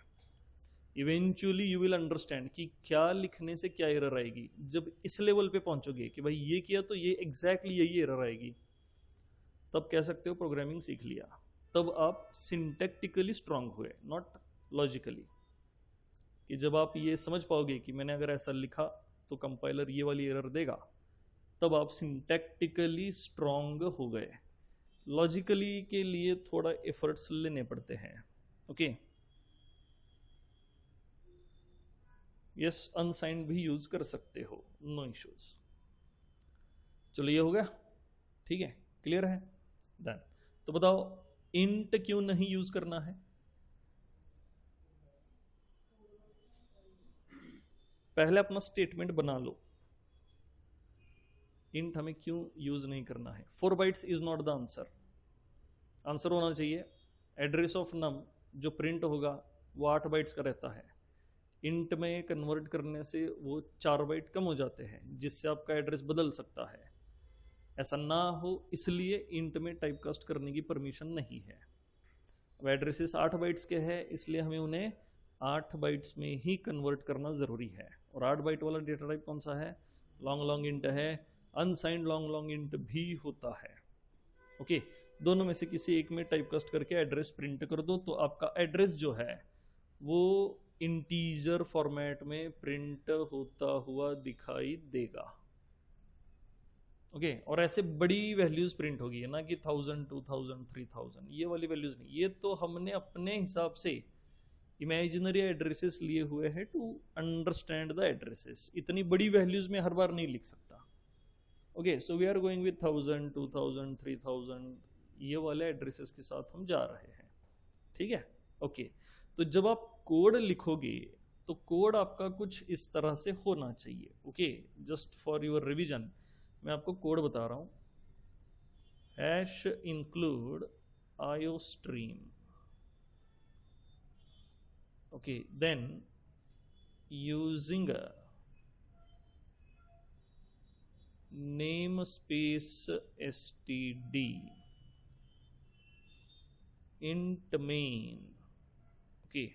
इवेंचुअली यू विल अंडरस्टैंड कि क्या लिखने से क्या एरर आएगी। जब इस लेवल पे पहुंचोगे कि भाई ये किया तो ये एग्जैक्टली यही एरर आएगी, तब कह सकते हो प्रोग्रामिंग सीख लिया। तब आप सिंटैक्टिकली स्ट्रांग हुए, नॉट लॉजिकली। कि जब आप ये समझ पाओगे कि मैंने अगर ऐसा लिखा तो कंपाइलर ये वाली एरर देगा, तब आप सिंटैक्टिकली स्ट्रांग हो गए। लॉजिकली के लिए थोड़ा एफर्ट्स लेने पड़ते हैं। ओके, यस, अनसाइंड भी यूज कर सकते हो, नो इश्यूज। चलो ये हो गया, ठीक है, क्लियर है, डन। तो बताओ इंट क्यों नहीं यूज करना है? पहले अपना स्टेटमेंट बना लो, इंट हमें क्यों यूज नहीं करना है। 4 bytes is not the answer. Answer होना चाहिए एड्रेस ऑफ नम जो प्रिंट होगा वो 8 बाइट्स का रहता है। इंट में कन्वर्ट करने से वो 4 बाइट कम हो जाते हैं, जिससे आपका एड्रेस बदल सकता है। ऐसा ना हो इसलिए इंट में टाइपकास्ट करने की परमिशन नहीं है। अब एड्रेसेस 8 बाइट्स के हैं, इसलिए हमें उन्हें 8 बाइट्स में ही कन्वर्ट करना ज़रूरी है। और 8 बाइट वाला डेटा टाइप कौन सा है? लॉन्ग लॉन्ग इंट है। अनसाइंड लॉन्ग लॉन्ग इंट भी होता है। ओके, दोनों में से किसी एक में टाइपकास्ट करके एड्रेस प्रिंट कर दो, तो आपका एड्रेस जो है वो इंटीजर फॉर्मेट में प्रिंट होता हुआ दिखाई देगा। ओके, और ऐसे बड़ी वैल्यूज प्रिंट होगी, ना कि 1000, 2000, 3000, ये वाली वैल्यूज नहीं। ये तो हमने अपने हिसाब से इमेजिनरी एड्रेसेस लिए हुए हैं टू अंडरस्टैंड द एड्रेसेस। इतनी बड़ी वैल्यूज में हर बार नहीं लिख सकता। Okay, so we are going with 1000, 2000, 3000, ये वाले एड्रेसेस के साथ हम जा रहे हैं। ठीक है, ओके। तो जब आप कोड लिखोगे तो कोड आपका कुछ इस तरह से होना चाहिए। Okay, just for your revision मैं आपको कोड बता रहा हूं। Hash include IOStream, okay, then using namespace std int main, okay,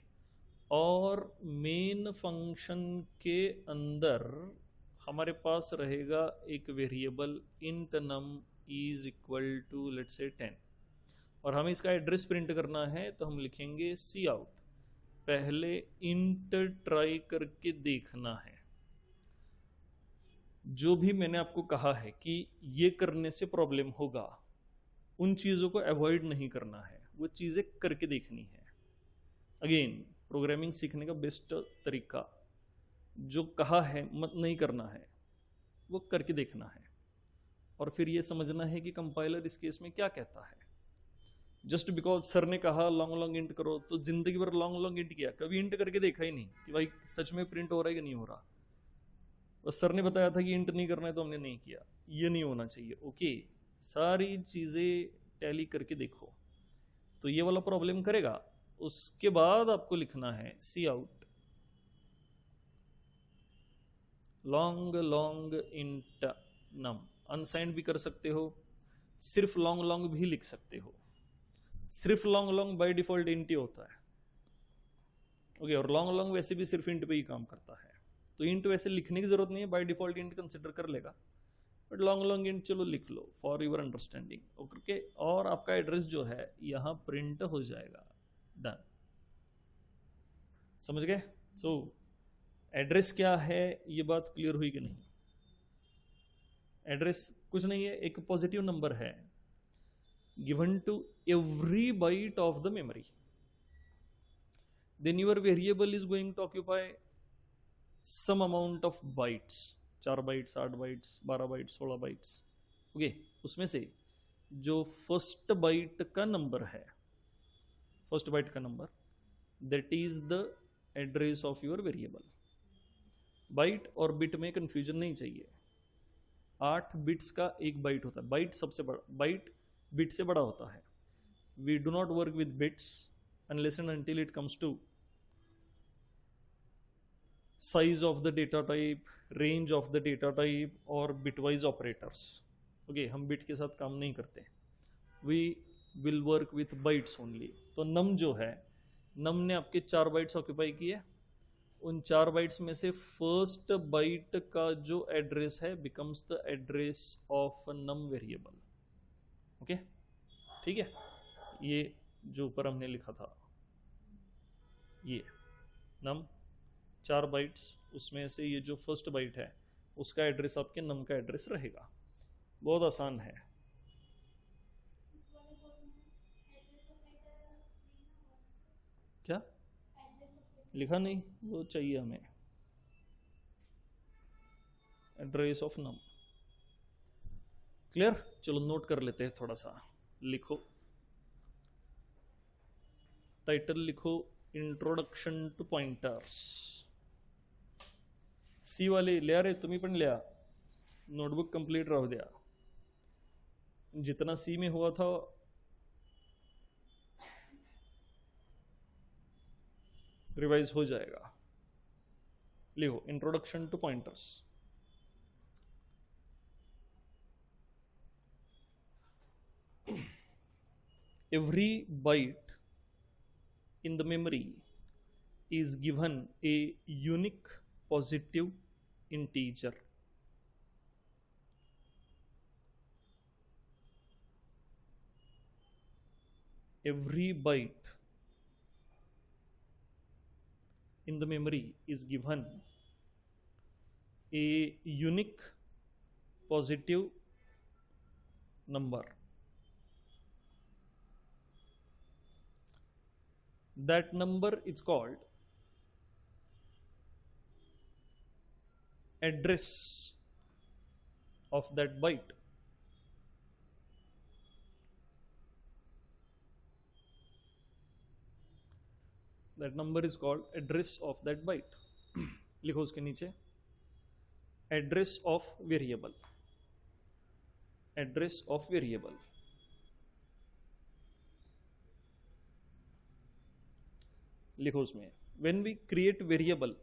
और मेन फंक्शन के अंदर हमारे पास रहेगा एक variable int num is equal to let's say 10, और हमें इसका एड्रेस प्रिंट करना है तो हम लिखेंगे cout। पहले int ट्राई करके देखना है। जो भी मैंने आपको कहा है कि ये करने से प्रॉब्लम होगा, उन चीज़ों को अवॉइड नहीं करना है, वो चीज़ें करके देखनी है। अगेन, प्रोग्रामिंग सीखने का बेस्ट तरीका जो कहा है मत नहीं करना है, वो करके देखना है, और फिर ये समझना है कि कंपाइलर इस केस में क्या कहता है। जस्ट बिकॉज सर ने कहा लॉन्ग लॉन्ग इंट करो तो जिंदगी भर लॉन्ग लॉन्ग इंट किया, कभी इंट करके देखा ही नहीं कि भाई सच में प्रिंट हो रहा है कि नहीं हो रहा। और सर ने बताया था कि इंट नहीं करना है तो हमने नहीं किया। ये नहीं होना चाहिए। ओके, सारी चीज़ें टैली करके देखो तो ये वाला प्रॉब्लम करेगा। उसके बाद आपको लिखना है cout long long int num. Unsigned भी कर सकते हो, सिर्फ लॉन्ग लॉन्ग भी लिख सकते हो। सिर्फ long long by default int ही होता है। ओके, और लॉन्ग लॉन्ग वैसे भी सिर्फ इंट पे ही काम करता है, तो इंट वैसे लिखने की जरूरत नहीं है, बाय डिफॉल्ट इंट कंसिडर कर लेगा। बट लॉन्ग लॉन्ग इंट चलो लिख लो फॉर यूर अंडरस्टैंडिंग। ओके, और आपका एड्रेस जो है यहां प्रिंट हो जाएगा। डन, समझ गए? सो एड्रेस क्या है, ये बात क्लियर हुई कि नहीं? एड्रेस कुछ नहीं है, एक पॉजिटिव नंबर है given to every byte of the memory. Then your variable is going to occupy some amount of bytes, 4 bytes, 8 bytes, 12 bytes, 16 bytes. Okay, उसमें से जो फर्स्ट बाइट का नंबर है, फर्स्ट बाइट का number, that is the address of your variable. Byte और bit में confusion नहीं चाहिए। 8 बिट्स का एक बाइट होता है। बाइट सबसे बड़ा, बाइट बिट से बड़ा होता है। We do not work with bits unless and until it comes to size of the data type, range of the data type और bitwise operators। ओके, हम बिट के साथ काम नहीं करते। we will work with bytes only। तो num जो है, num ने आपके 4 बाइट्स ऑक्यूपाई किए। उन 4 बाइट्स में से फर्स्ट बाइट का जो एड्रेस है becomes the address of num variable. Okay, ठीक है, ये जो ऊपर हमने लिखा था, ये num 4 बाइट्स, उसमें से ये जो फर्स्ट बाइट है उसका एड्रेस आपके नम का एड्रेस रहेगा। बहुत आसान है। क्या लिखा नहीं? वो चाहिए हमें, एड्रेस ऑफ नम। क्लियर? चलो नोट कर लेते हैं, थोड़ा सा लिखो। टाइटल लिखो इंट्रोडक्शन टू पॉइंटर्स. सी वाले लिया रे, तुम्ही पण लिहा. नोटबुक कंप्लीट राहू द्या. जितना सी में हुआ था रिवाइज हो जाएगा. लिखो introduction to pointers. Every byte in the memory is given a unique positive integer. Every byte in the memory is given a unique positive number. That number is called address of that byte. That number is called address of that byte. लिखो उसके नीचे address of variable. Address of variable. लिखो उसमें when we create variable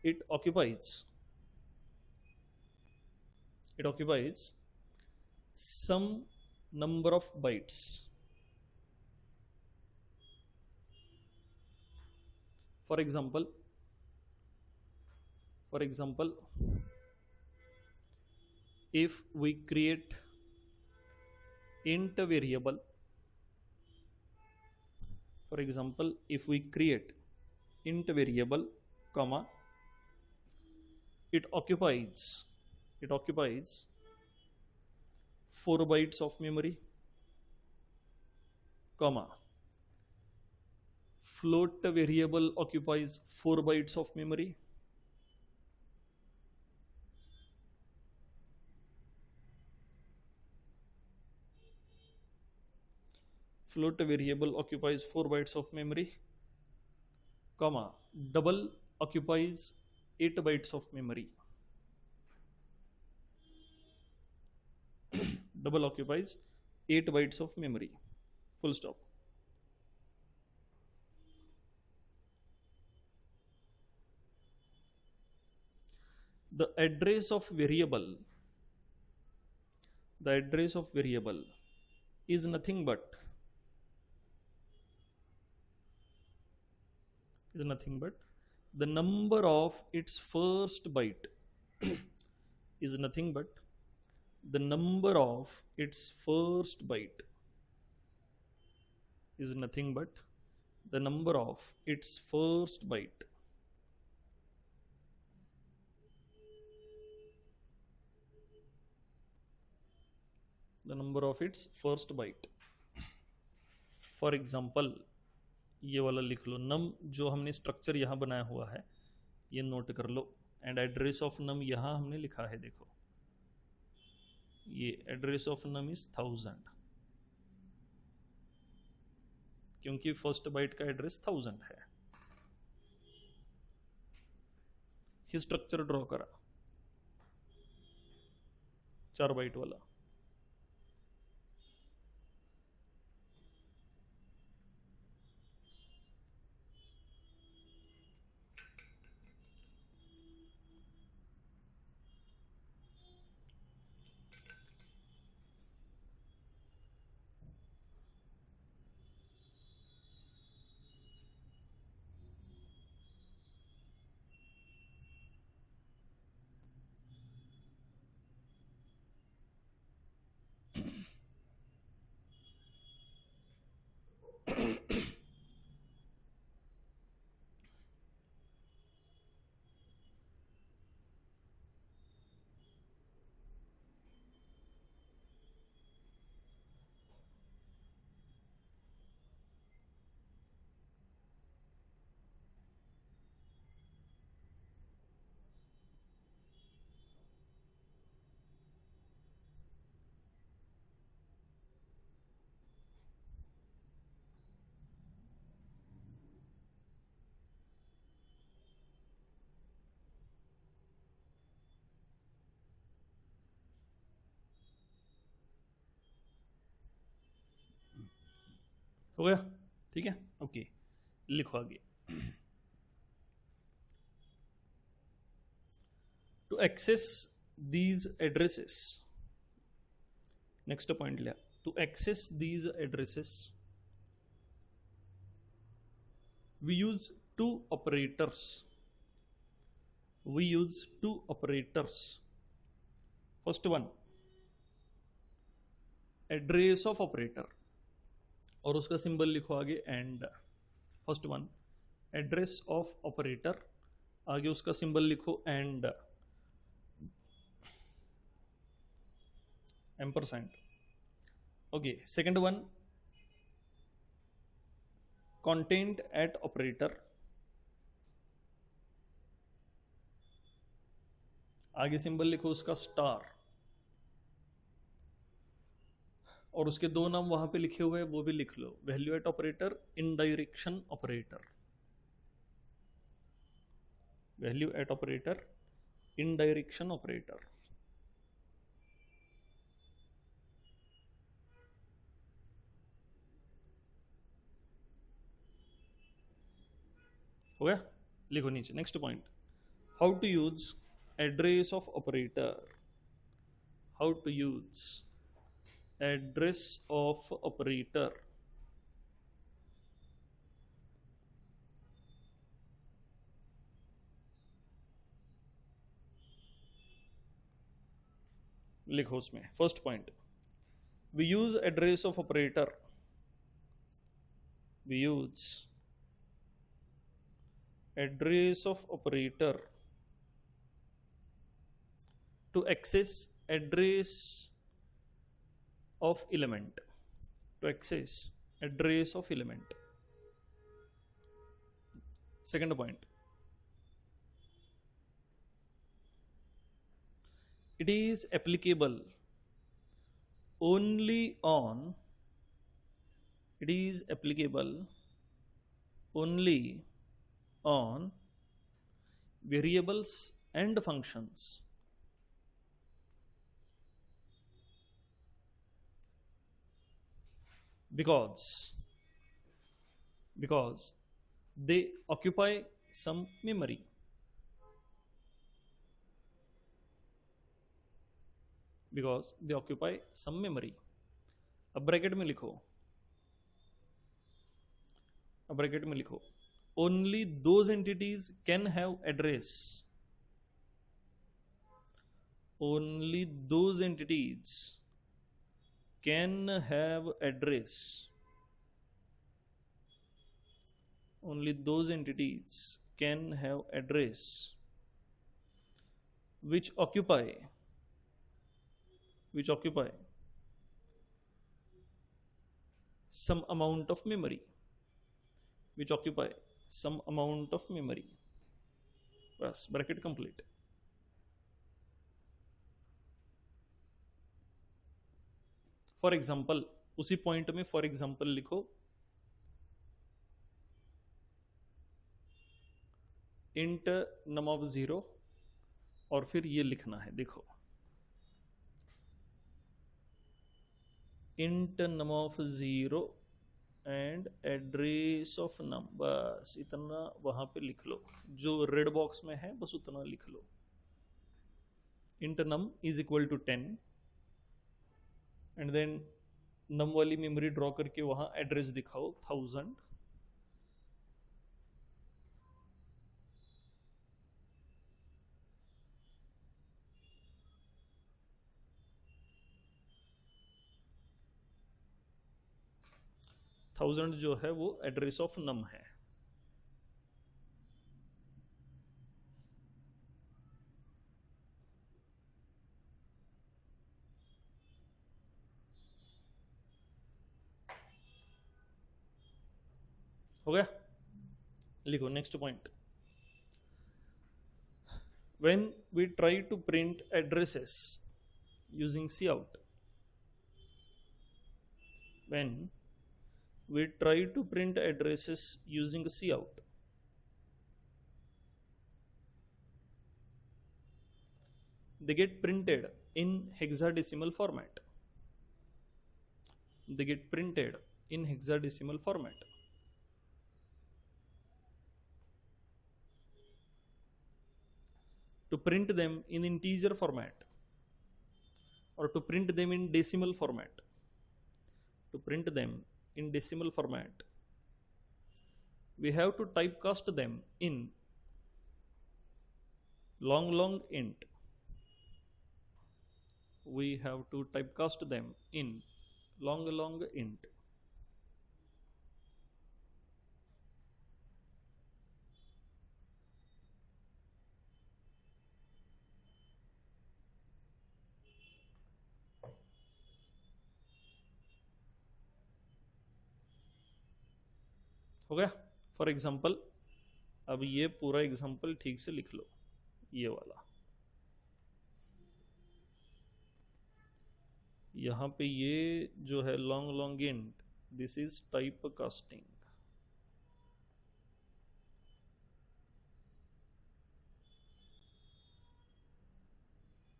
it occupies some number of bytes. For example, if we create int variable, comma, it occupies 4 bytes of memory, comma, float variable occupies 4 bytes of memory, float variable occupies 4 bytes of memory, comma, double occupies 8 bytes of memory. Double occupies 8 bytes of memory. Full stop. The address of variable is nothing but the number of its first byte is nothing but the number of its first byte is nothing but the number of its first byte. The number of its first byte. For example, ये वाला लिख लो, नम जो हमने structure यहाँ बनाया हुआ है ये नोट कर लो. एंड एड्रेस ऑफ नम यहाँ हमने लिखा है, देखो ये एड्रेस ऑफ नम इज 1000 क्योंकि फर्स्ट बाइट का एड्रेस 1000 है. ये स्ट्रक्चर ड्रॉ करा 4 बाइट वाला. हो गया, ठीक है, ओके, लिखो आगे। To access these addresses, next point लिया, to access these addresses we use two operators, we use two operators. First one address of operator और उसका सिंबल लिखो आगे and. First one address of operator, आगे उसका symbol लिखो and ampersand. Okay, second one content at operator, आगे symbol लिखो उसका स्टार, और उसके दो नाम वहां पे लिखे हुए हैं वो भी लिख लो, value at operator, indirection operator, value at operator, indirection operator. हो गया, लिखो नीचे। Next point, how to use address of operator, how to use address of operator. लिखो उसमें first point, we use address of operator, we use address of operator to access address of element, to access address of element. Second point, it is applicable only on, it is applicable only on variables and functions because they occupy some memory, because they occupy some memory। अब bracket में लिखो, अब bracket में लिखो only those entities can have address, only those entities can have address, only those entities can have address which occupy some amount of memory, which occupy some amount of memory। बस bracket complete. For example, उसी point में for example लिखो, int num of 0 और फिर ये लिखना है, देखो int num of 0 and address of num, बस इतना वहां पे लिख लो, जो रेड बॉक्स में है बस उतना लिख लो। Int num is equal to 10 and then num वाली मेमोरी ड्रॉ करके वहां एड्रेस दिखाओ 1000, जो है वो एड्रेस ऑफ नम है। हो गया, लिखो next point, when we try to print addresses using cout, when we try to print addresses using cout, they get printed in hexadecimal format, they get printed in hexadecimal format. To print them in integer format, or to print them in decimal format, to print them in decimal format, we have to typecast them in long int. We have to typecast them in long int. हो गया? For example, अब ये पूरा example ठीक से लिख लो, ये वाला यहाँ पे ये जो है long int, this is type casting.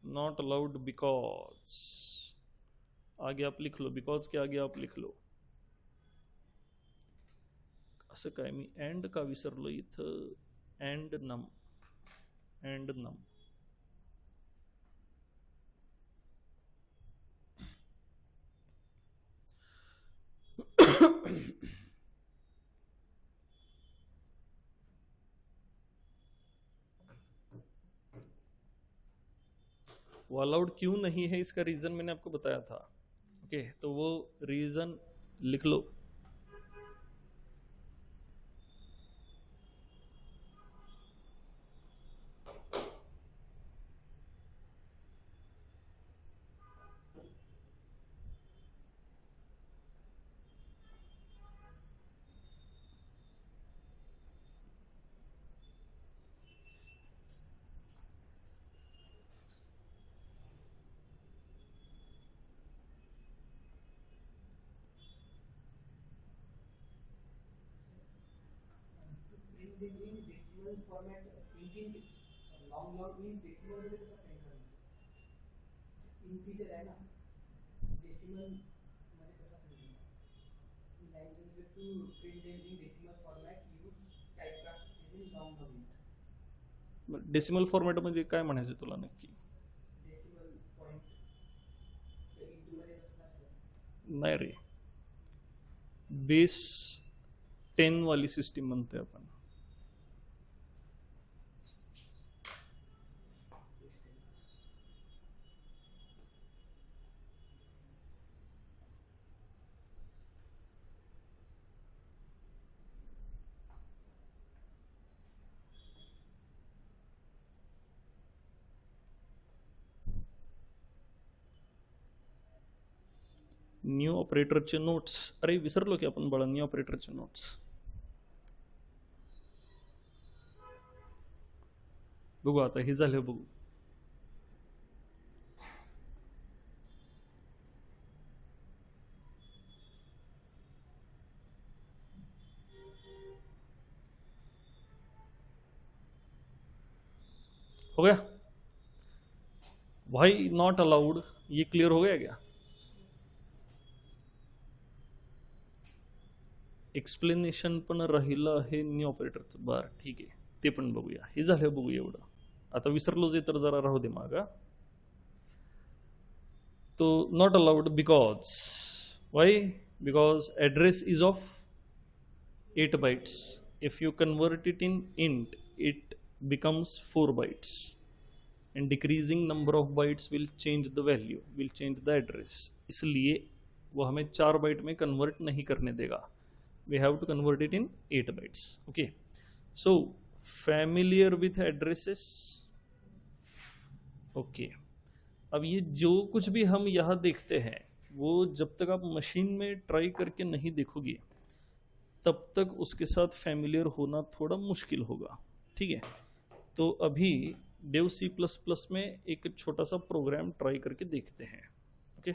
Not allowed because, आगे आप लिख लो, बिकॉज के आगे आप लिख लो. असं काय मी एंड का विसरलो इथं, एंड नम, एंड नम. वो अलाउड क्यों नहीं है, इसका रीजन मैंने आपको बताया था. ओके, तो वो रीजन लिख लो. decimal format int long int decimal मध्ये कसं प्रिंट करायचं? इंटीजर आहे ना, डेसिमल मध्ये कसं प्रिंट करायचं? Language to print in decimal format use typecast in long int. Decimal format म्हणजे काय म्हणायचं तुला नक्की? डेसिमल पॉइंट इंटू मध्ये कसं असतं? नाही रे, बेस 10 वाली सिस्टीम म्हणतोय आपण. न्यू ऑपरेटरचे नोट्स, अरे विसरलो की आपण बाळा न्यू ऑपरेटरचे नोट्स. बघू आता हे झालं, बघू. हो गया? भाई नॉट अलाउड, ये क्लियर हो गया क्या? एक्सप्लेनेशन पण राहिलं आहे न्यू ऑपरेटरचं. बरं ठीक आहे, ते पण बघूया. हे झालं, बघू एवढं. आता विसरलो जे तर जरा राहू दे मागा. तो not allowed because, why? Because address is of 8 bytes. If you convert it in int, it becomes 4 bytes, and decreasing number of bytes will change the value, will change the address. इसलिए वो हमें 4 byte में convert नहीं करने देगा. We have to convert it in 8 bytes. Okay, so familiar with addresses? Okay, अब ये जो कुछ भी हम यहाँ देखते हैं वो जब तक आप मशीन में ट्राई करके नहीं देखोगे तब तक उसके साथ फैमिलियर होना थोड़ा मुश्किल होगा. ठीक है, तो अभी डेव C++ में एक छोटा सा प्रोग्राम ट्राई करके देखते हैं. ओके,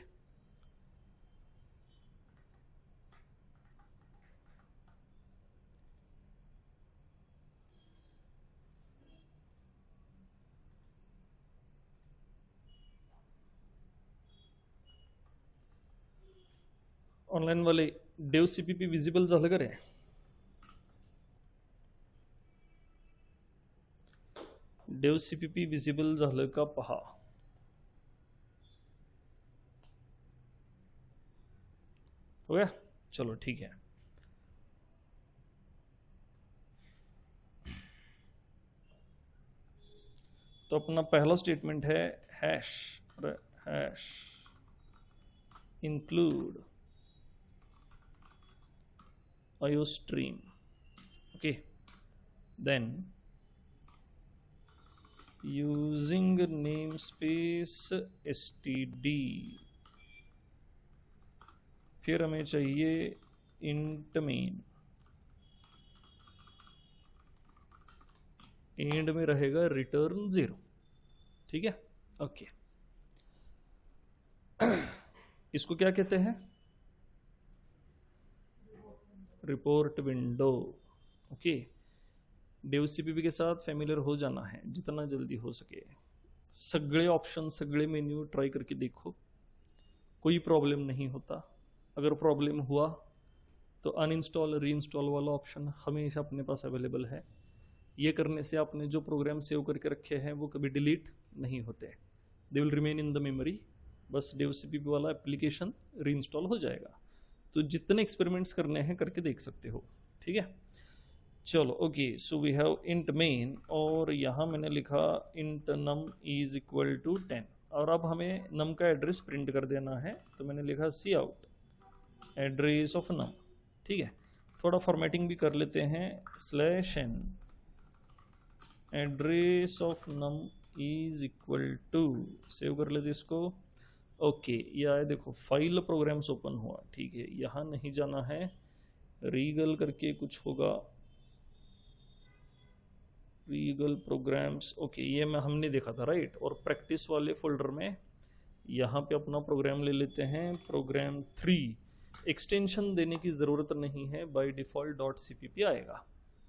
ऑनलाइन वाले डेव सीपीपी विजिबल झालं का रे? डेव सीपीपी विजिबल झालं का पहा. हो गया, चलो ठीक है. तो अपना पहला स्टेटमेंट है hash include iostream. Okay, then using namespace std, फिर हमें चाहिए int main. एंड में रहेगा रिटर्न 0. ठीक है, ओके. इसको क्या कहते हैं? Report window. Okay, Dev CPP के साथ फैमिलियर हो जाना है जितना जल्दी हो सके. सगळे ऑप्शन, सगळे मेन्यू ट्राई करके देखो, कोई प्रॉब्लम नहीं होता. अगर प्रॉब्लम हुआ तो अनइंस्टॉल रीइंस्टॉल वाला ऑप्शन हमेशा अपने पास अवेलेबल है. ये करने से आपने जो प्रोग्राम सेव करके रखे हैं वो कभी डिलीट नहीं होते, they will remain in the memory. बस डेव सीपीपी वाला एप्लीकेशन रीइंस्टॉल हो जाएगा. तो जितने एक्सपेरिमेंट्स करने हैं करके देख सकते हो. ठीक है, चलो okay. So we have int main और यहाँ मैंने लिखा int num is equal to 10. और अब हमें नम का एड्रेस प्रिंट कर देना है, तो मैंने लिखा cout address of num. ठीक है, थोड़ा फॉर्मेटिंग भी कर लेते हैं. /n address of num is equal to, save कर लेते इसको. ओके, ये आए देखो फाइल प्रोग्राम्स ओपन हुआ. ठीक है, यहाँ नहीं जाना है, रीगल करके कुछ होगा, रीगल प्रोग्राम्स. ओके, ये मैं हमने देखा था राइट. और प्रैक्टिस वाले फोल्डर में यहाँ पे अपना प्रोग्राम ले लेते हैं, प्रोग्राम 3. एक्सटेंशन देने की ज़रूरत नहीं है, बाय डिफ़ॉल्ट .cpp आएगा.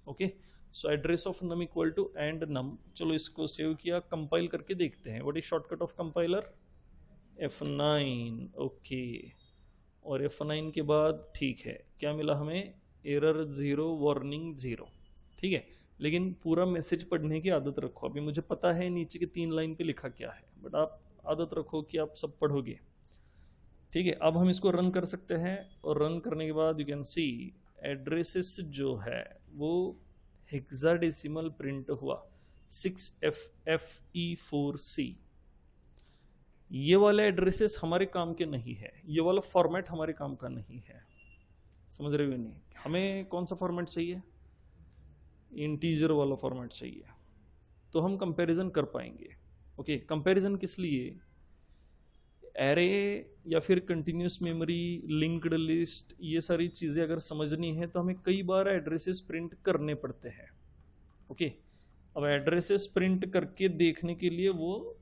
Okay, so address of num equal to and num. चलो इसको सेव किया, कंपाइल करके देखते हैं. What is shortcut of compiler? F9. Okay, और F9 के बाद ठीक है, क्या मिला हमें? Error 0, warning 0. ठीक है, लेकिन पूरा मैसेज पढ़ने की आदत रखो. अभी मुझे पता है नीचे की 3 लाइन पे लिखा क्या है, बट आप आदत रखो कि आप सब पढ़ोगे. ठीक है, अब हम इसको रन कर सकते हैं, और रन करने के बाद यू कैन सी एड्रेसेस जो है वो हेक्साडेसिमल प्रिंट हुआ 6FFE4C. ये वाले एड्रेसेस हमारे काम के नहीं है, ये वाला फॉर्मेट हमारे काम का नहीं है. समझ रहे हो नहीं? हमें कौन सा फॉर्मेट चाहिए? इंटीजर वाला फॉर्मेट चाहिए, तो हम कंपैरिजन कर पाएंगे. ओके, कंपैरिजन किस लिए? एरे या फिर कंटिन्यूस मेमोरी, लिंक्ड लिस्ट, ये सारी चीज़ें अगर समझनी है तो हमें कई बार एड्रेसेस प्रिंट करने पड़ते हैं. ओके, अब एड्रेसेस प्रिंट करके देखने के लिए वो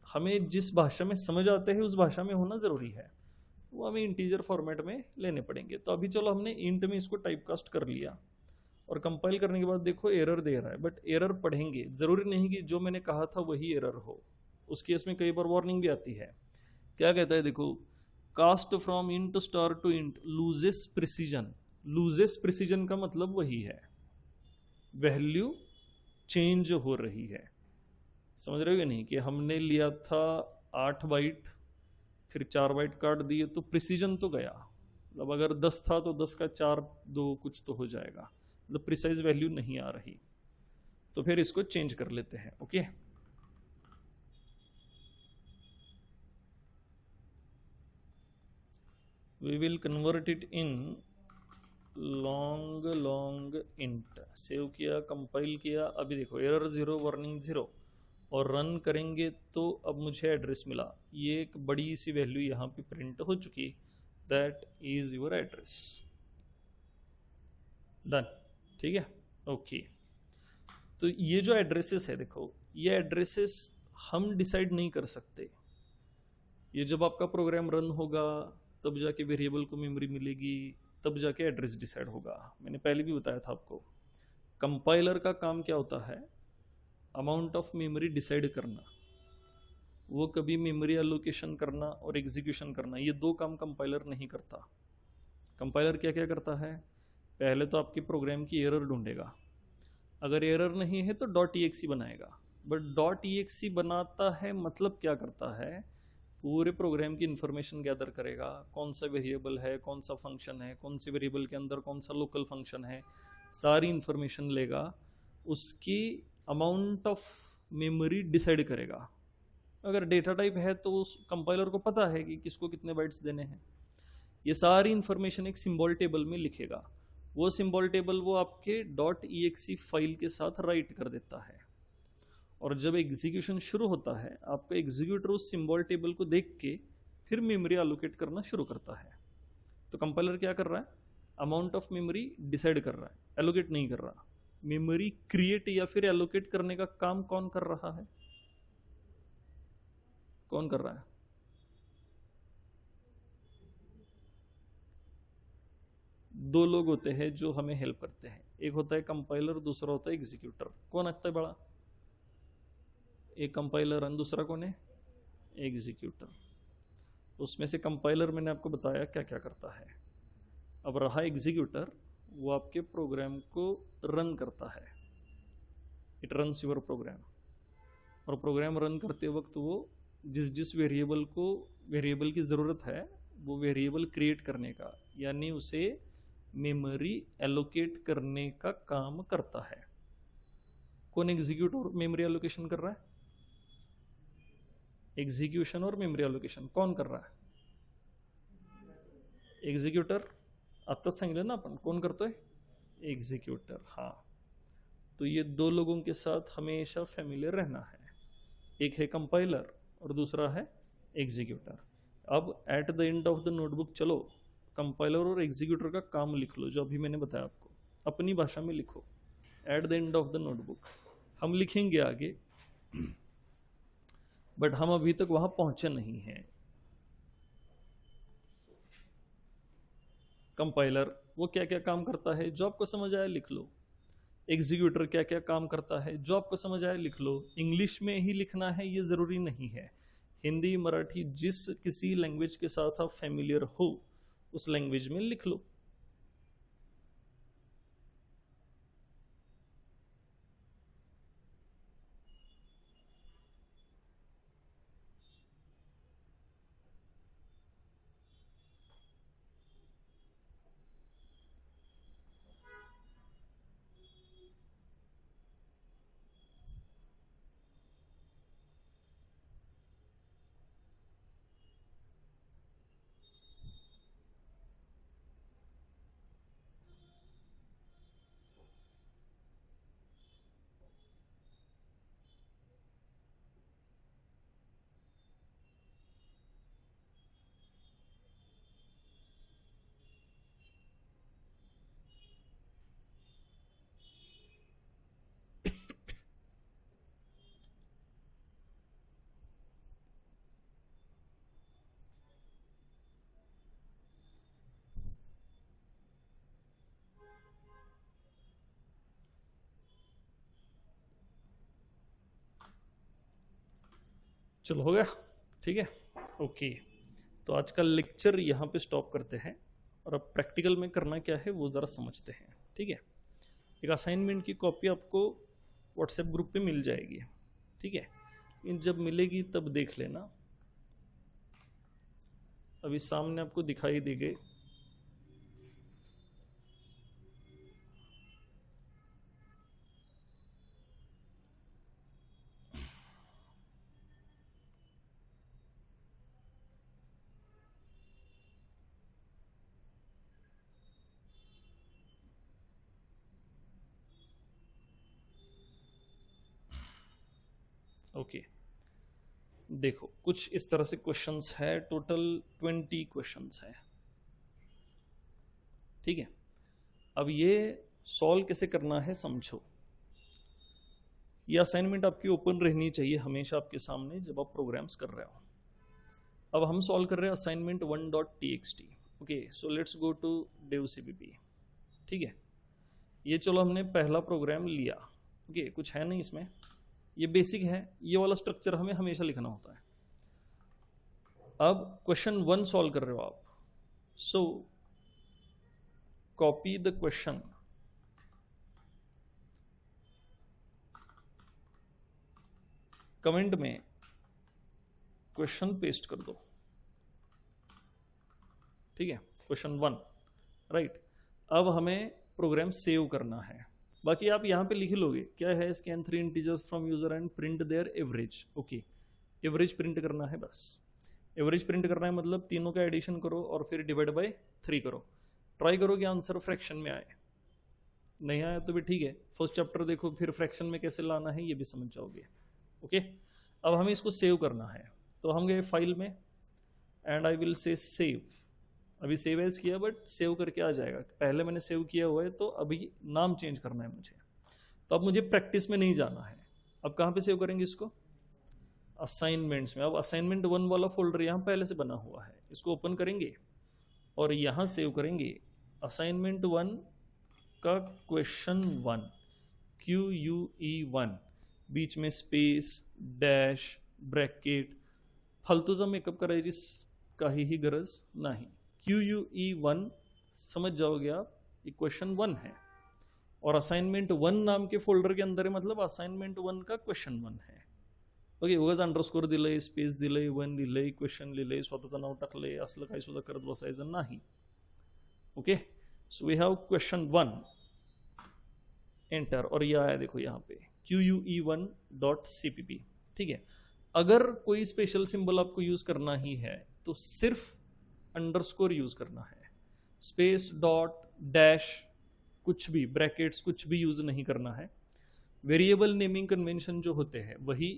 हमें जिस भाषा में समझ आते हैं उस भाषा में होना ज़रूरी है, वो हमें इंटीजर फॉर्मेट में लेने पड़ेंगे. तो अभी चलो हमने इंट में इसको टाइपकास्ट कर लिया, और कंपाइल करने के बाद देखो एरर दे रहा है, बट एरर पढ़ेंगे, ज़रूरी नहीं कि जो मैंने कहा था वही एरर हो. उस केस में कई बार वार्निंग भी आती है. क्या कहता है देखो, cast from int star to int loses precision. Loses precision का मतलब वही है, वैल्यू चेंज हो रही है. समझ रहे हो नहीं? कि हमने लिया था 8 बाइट, फिर 4 बाइट काट दिए, तो प्रिसीजन तो गया. मतलब अगर 10 था तो 10 का 4 2 कुछ तो हो जाएगा, मतलब प्रिसाइज वैल्यू नहीं आ रही. तो फिर इसको चेंज कर लेते हैं. Okay, we will convert it in long int. Save किया, कंपाइल किया, अभी देखो एरर 0, वार्निंग 0, और रन करेंगे तो अब मुझे एड्रेस मिला. ये एक बड़ी सी वैल्यू यहाँ पे प्रिंट हो चुकी, that is your address. Done. ठीक है, ओके. तो ये जो एड्रेसेस है देखो, ये एड्रेसेस हम डिसाइड नहीं कर सकते. ये जब आपका प्रोग्राम रन होगा तब जाके वेरिएबल को मेमोरी मिलेगी, तब जाके एड्रेस डिसाइड होगा. मैंने पहले भी बताया था आपको, कंपाइलर का काम क्या होता है? अमाउंट ऑफ मेमोरी डिसाइड करना. वो कभी मेमोरी एलोकेशन करना और एग्जीक्यूशन करना, ये 2 काम कंपाइलर नहीं करता. कंपाइलर क्या क्या करता है, पहले तो आपके प्रोग्राम की एरर ढूंढेगा, अगर एरर नहीं है तो .exe बनाएगा, बट .exe बनाता है मतलब क्या करता है, पूरे प्रोग्राम की इंफॉर्मेशन गैदर करेगा, कौन सा वेरिएबल है, कौन सा फंक्शन है, कौन से वेरिएबल के अंदर कौन सा लोकल फंक्शन है, सारी इंफॉर्मेशन लेगा, उसकी अमाउंट ऑफ मेमोरी डिसाइड करेगा। अगर डेटा टाइप है तो उस कंपाइलर को पता है कि किसको कितने बाइट्स देने हैं, ये सारी इंफॉर्मेशन एक सिंबल टेबल में लिखेगा, वो सिंबल टेबल वो आपके .exe फाइल के साथ राइट कर देता है, और जब एग्जीक्यूशन शुरू होता है आपका एग्जीक्यूटर उस सिंबल टेबल को देख के फिर मेमोरी एलोकेट करना शुरू करता है। तो कंपाइलर क्या कर रहा है, अमाउंट ऑफ मेमोरी डिसाइड कर रहा है, एलोकेट नहीं कर रहा। मेमोरी क्रिएट या फिर एलोकेट करने का काम कौन कर रहा है, कौन कर रहा है? दो लोग होते हैं जो हमें हेल्प करते हैं, एक होता है कंपाइलर, दूसरा होता है एग्जीक्यूटर। कौन आता है बड़ा? एक कंपाइलर और दूसरा कौन है? एग्जीक्यूटर। उसमें से कंपाइलर मैंने आपको बताया क्या क्या करता है। अब रहा एग्जीक्यूटर, वो आपके प्रोग्राम को रन करता है, इट रन्स योर प्रोग्राम। और प्रोग्राम रन करते वक्त वो जिस जिस वेरिएबल की ज़रूरत है वो वेरिएबल क्रिएट करने का, यानी उसे मेमोरी एलोकेट करने का काम करता है। कौन एग्जीक्यूटर मेमोरी एलोकेशन कर रहा है? एग्जीक्यूशन और मेमोरी एलोकेशन कौन कर रहा है? एग्जीक्यूटर। आत्ताच सांगितलं ना आपण, कोण करतोय? एग्जीक्यूटर। हाँ, तो ये दो लोगों के साथ हमेशा फैमिलियर रहना है, एक है कंपाइलर और दूसरा है एग्जीक्यूटर। अब at the end of the notebook चलो कंपाइलर और एग्जीक्यूटर का काम लिख लो, जो अभी मैंने बताया आपको, अपनी भाषा में लिखो। At the end of the notebook हम लिखेंगे आगे, बट हम अभी तक वहां पहुंचे नहीं हैं। कंपाइलर वो क्या क्या काम करता है जो आपको समझ आया लिख लो। एग्जीक्यूटर क्या क्या काम करता है जो आपको समझ आया लिख लो। इंग्लिश में ही लिखना है ये ज़रूरी नहीं है, हिंदी मराठी जिस किसी लैंग्वेज के साथ आप फैमिलियर हो उस लैंग्वेज में लिख लो। चलो हो गया, ठीक है, ओके। तो आज का लेक्चर यहाँ पे स्टॉप करते हैं और अब प्रैक्टिकल में करना क्या है वो ज़रा समझते हैं, ठीक है। एक असाइनमेंट की कॉपी आपको व्हाट्सएप ग्रुप पे मिल जाएगी, ठीक है। इन जब मिलेगी तब देख लेना, अभी सामने आपको दिखाई दी गई। ओके, देखो कुछ इस तरह से क्वेश्चंस है, टोटल 20 क्वेश्चंस है, ठीक है। अब ये सॉल्व कैसे करना है समझो। ये असाइनमेंट आपकी ओपन रहनी चाहिए हमेशा आपके सामने जब आप प्रोग्राम्स कर रहे हो। अब हम सॉल्व कर रहे हैं assignment 1.txt। Okay, so let's go to devcpp, ठीक है। ये चलो हमने पहला प्रोग्राम लिया, ओके, कुछ है नहीं इसमें, ये बेसिक है, ये वाला स्ट्रक्चर हमें हमेशा लिखना होता है। अब क्वेश्चन 1 सॉल्व कर रहे हो आप, सो कॉपी द क्वेश्चन, कमेंट में क्वेश्चन पेस्ट कर दो, ठीक है, क्वेश्चन 1, राइट। अब हमें प्रोग्राम सेव करना है। बाकी आप यहां पे लिख लोगे क्या है, scan 3 integers from user and print there average. Okay, average print करना है, बस एवरेज प्रिंट करना है, मतलब तीनों का एडिशन करो और फिर डिवाइड बाय 3 करो। ट्राई करो कि आंसर फ्रैक्शन में आए, नहीं आया तो भी ठीक है, फर्स्ट चैप्टर देखो, फिर फ्रैक्शन में कैसे लाना है ये भी समझ जाओगे। ओके, अब हमें इसको सेव करना है, तो हम गए फाइल में and I will say save. अभी सेव एज किया बट सेव करके आ जाएगा, पहले मैंने सेव किया हुआ है तो अभी नाम चेंज करना है मुझे। तो अब मुझे प्रैक्टिस में नहीं जाना है, अब कहाँ पे सेव करेंगे इसको, असाइनमेंट्स में। अब असाइनमेंट 1 वाला फोल्डर यहाँ पहले से बना हुआ है, इसको ओपन करेंगे और यहाँ सेव करेंगे असाइनमेंट 1 का क्वेश्चन 1, QUE1, बीच में स्पेस, डैश, ब्रैकेट, फालतू सा मेकअप करा जिसका ही गरज नहीं। QUE1 समझ जाओगे आप, ये क्वेश्चन 1 है और असाइनमेंट 1 नाम के फोल्डर के अंदर है, मतलब असाइनमेंट 1 का क्वेश्चन 1 है। ओके, उगाच अंडरस्कोर दिलंय, स्पेस दिलंय, 1 लिहिलंय, क्वेश्चन लिहिलंय, स्वतःचं नाव टाकलंय, असलं काही सुद्धा करत बसायचं नाही। Okay, so we have question 1, enter, और यह आया देखो यहाँ पे QUE1.cpp, ठीक है। अगर कोई स्पेशल सिंबल आपको यूज करना ही है तो सिर्फ अंडरस्कोर यूज करना है, स्पेस, डॉट, डैश, कुछ भी, ब्रैकेट्स, कुछ भी यूज नहीं करना है। वेरिएबल नेमिंग कन्वेंशन जो होते हैं वही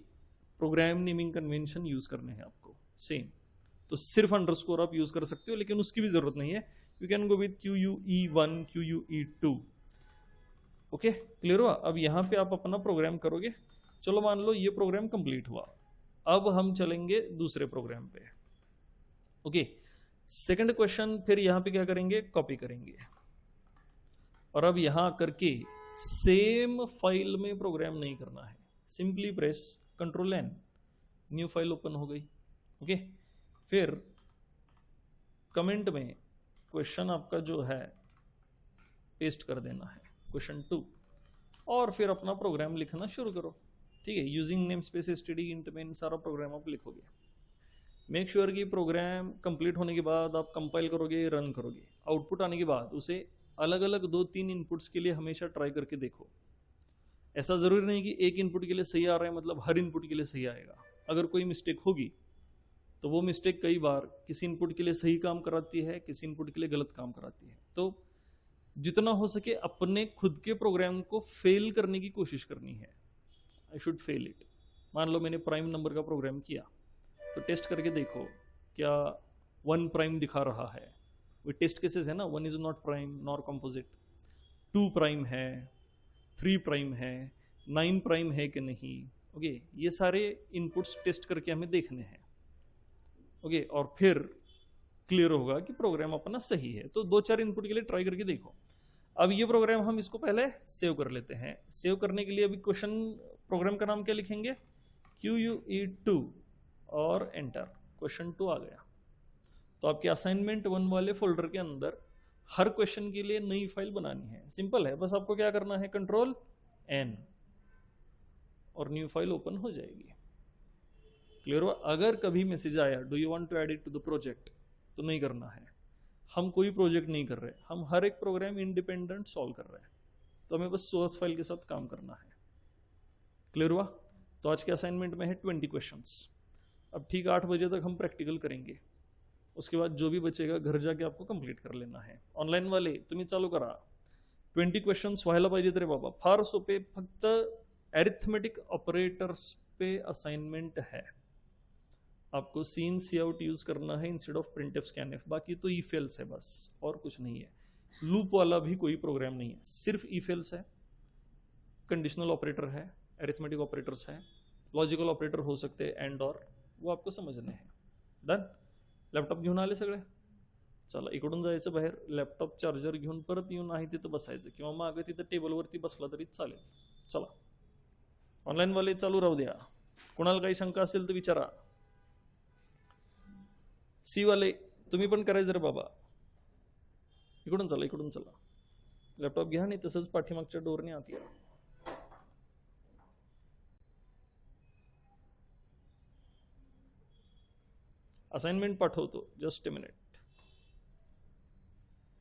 प्रोग्राम नेमिंग कन्वेंशन यूज करने हैं आपको, सेम। तो सिर्फ अंडरस्कोर आप यूज कर सकते हो, लेकिन उसकी भी जरूरत नहीं है, you can go with QUE1, QUE2। Okay, clear हुआ। अब यहाँ पे आप अपना प्रोग्राम करोगे, चलो मान लो ये प्रोग्राम कंप्लीट हुआ, अब हम चलेंगे दूसरे प्रोग्राम पे। ओके, सेकंड क्वेश्चन फिर यहाँ पे क्या करेंगे, कॉपी करेंगे और अब यहाँ करके सेम फाइल में प्रोग्राम नहीं करना है, simply press Ctrl+N, new file open हो गई। ओके, फिर कमेंट में क्वेश्चन आपका जो है पेस्ट कर देना है, क्वेश्चन 2, और फिर अपना प्रोग्राम लिखना शुरू करो, ठीक है। Using name space std int में सारा प्रोग्राम आप लिखोगे। मेक श्योर कि प्रोग्राम कंप्लीट होने के बाद आप कंपाइल करोगे, रन करोगे, आउटपुट आने के बाद उसे अलग अलग 2-3 इनपुट्स के लिए हमेशा ट्राई करके देखो। ऐसा जरूरी नहीं कि एक इनपुट के लिए सही आ रहा है मतलब हर इनपुट के लिए सही आएगा। अगर कोई मिस्टेक होगी तो वो मिस्टेक कई बार किसी इनपुट के लिए सही काम कराती है, किसी इनपुट के लिए गलत काम कराती है। तो जितना हो सके अपने खुद के प्रोग्राम को फेल करने की कोशिश करनी है। I should fail it. मान लो मैंने प्राइम नंबर का प्रोग्राम किया तो टेस्ट करके देखो क्या 1 प्राइम दिखा रहा है। वो टेस्ट केसेस है ना, 1 is not prime nor composite, 2 prime है, 3 प्राइम है, 9 प्राइम है कि नहीं। ओके, ये सारे इनपुट्स टेस्ट करके हमें देखने हैं। ओके, और फिर क्लियर होगा कि प्रोग्राम अपना सही है। तो 2-4 इनपुट के लिए ट्राई करके देखो। अब ये प्रोग्राम हम इसको पहले सेव कर लेते हैं। सेव करने के लिए अभी क्वेश्चन प्रोग्राम का नाम क्या लिखेंगे, QUE2 और एंटर। क्वेश्चन 2 आ गया। तो आपके असाइनमेंट 1 वाले फोल्डर के अंदर हर क्वेश्चन के लिए नई फाइल बनानी है। सिंपल है, बस आपको क्या करना है, Ctrl+N और न्यू फाइल ओपन हो जाएगी। क्लियर हुआ। अगर कभी मैसेज आया do you want to add it to the project, तो नहीं करना है। हम कोई प्रोजेक्ट नहीं कर रहे, हम हर एक प्रोग्राम इंडिपेंडेंट सॉल्व कर रहे हैं। तो हमें बस सोर्स फाइल के साथ काम करना है। क्लियर हुआ। तो आज के असाइनमेंट में है 20 क्वेश्चंस। अब ठीक 8 बजे तक हम प्रैक्टिकल करेंगे। उसके बाद जो भी बचेगा घर जाके आपको कंप्लीट कर लेना है। ऑनलाईन वाले तुम्ही चालू करा। 20 क्वेश्चन्स व्हायला पाहिजेत रे बाबा, फार सोपे, फक्त अरिथमेटिक ऑपरेटर्स पे असाइनमेंट है। आपको सीन सी आउट यूज करना है इंस्टेड ऑफ प्रिंटफ स्कैनफ। बाकी तो ई फेल्स है बस, और कुछ नहीं है। लूप वाला भी कोई प्रोग्राम नहीं है, सिर्फ ई फेल्स है, कंडीशनल ऑपरेटर है, अरिथमेटिक ऑपरेटर्स है, लॉजिकल ऑपरेटर हो सकते हैं एंड और, वो आपको समझने हैं। डन। लॅपटॉप घेऊन आले सगळे, चला इकडून जायचं बाहेर, लॅपटॉप चार्जर घेऊन परत येऊन आहे तिथं बसायचं किंवा मागं तिथं टेबलवरती बसला तरी चालेल। चला ऑनलाईन वाले चालू राहू द्या, कोणाला काही शंका असेल तर विचारा। सी वाले तुम्ही पण करायचं रे बाबा, इकडून चला, इकडून चला। लॅपटॉप घ्या आणि तसंच पाठीमागच्या डोरने आत या. असाइनमेंट पाठवतो, जस्ट अ मिनिट.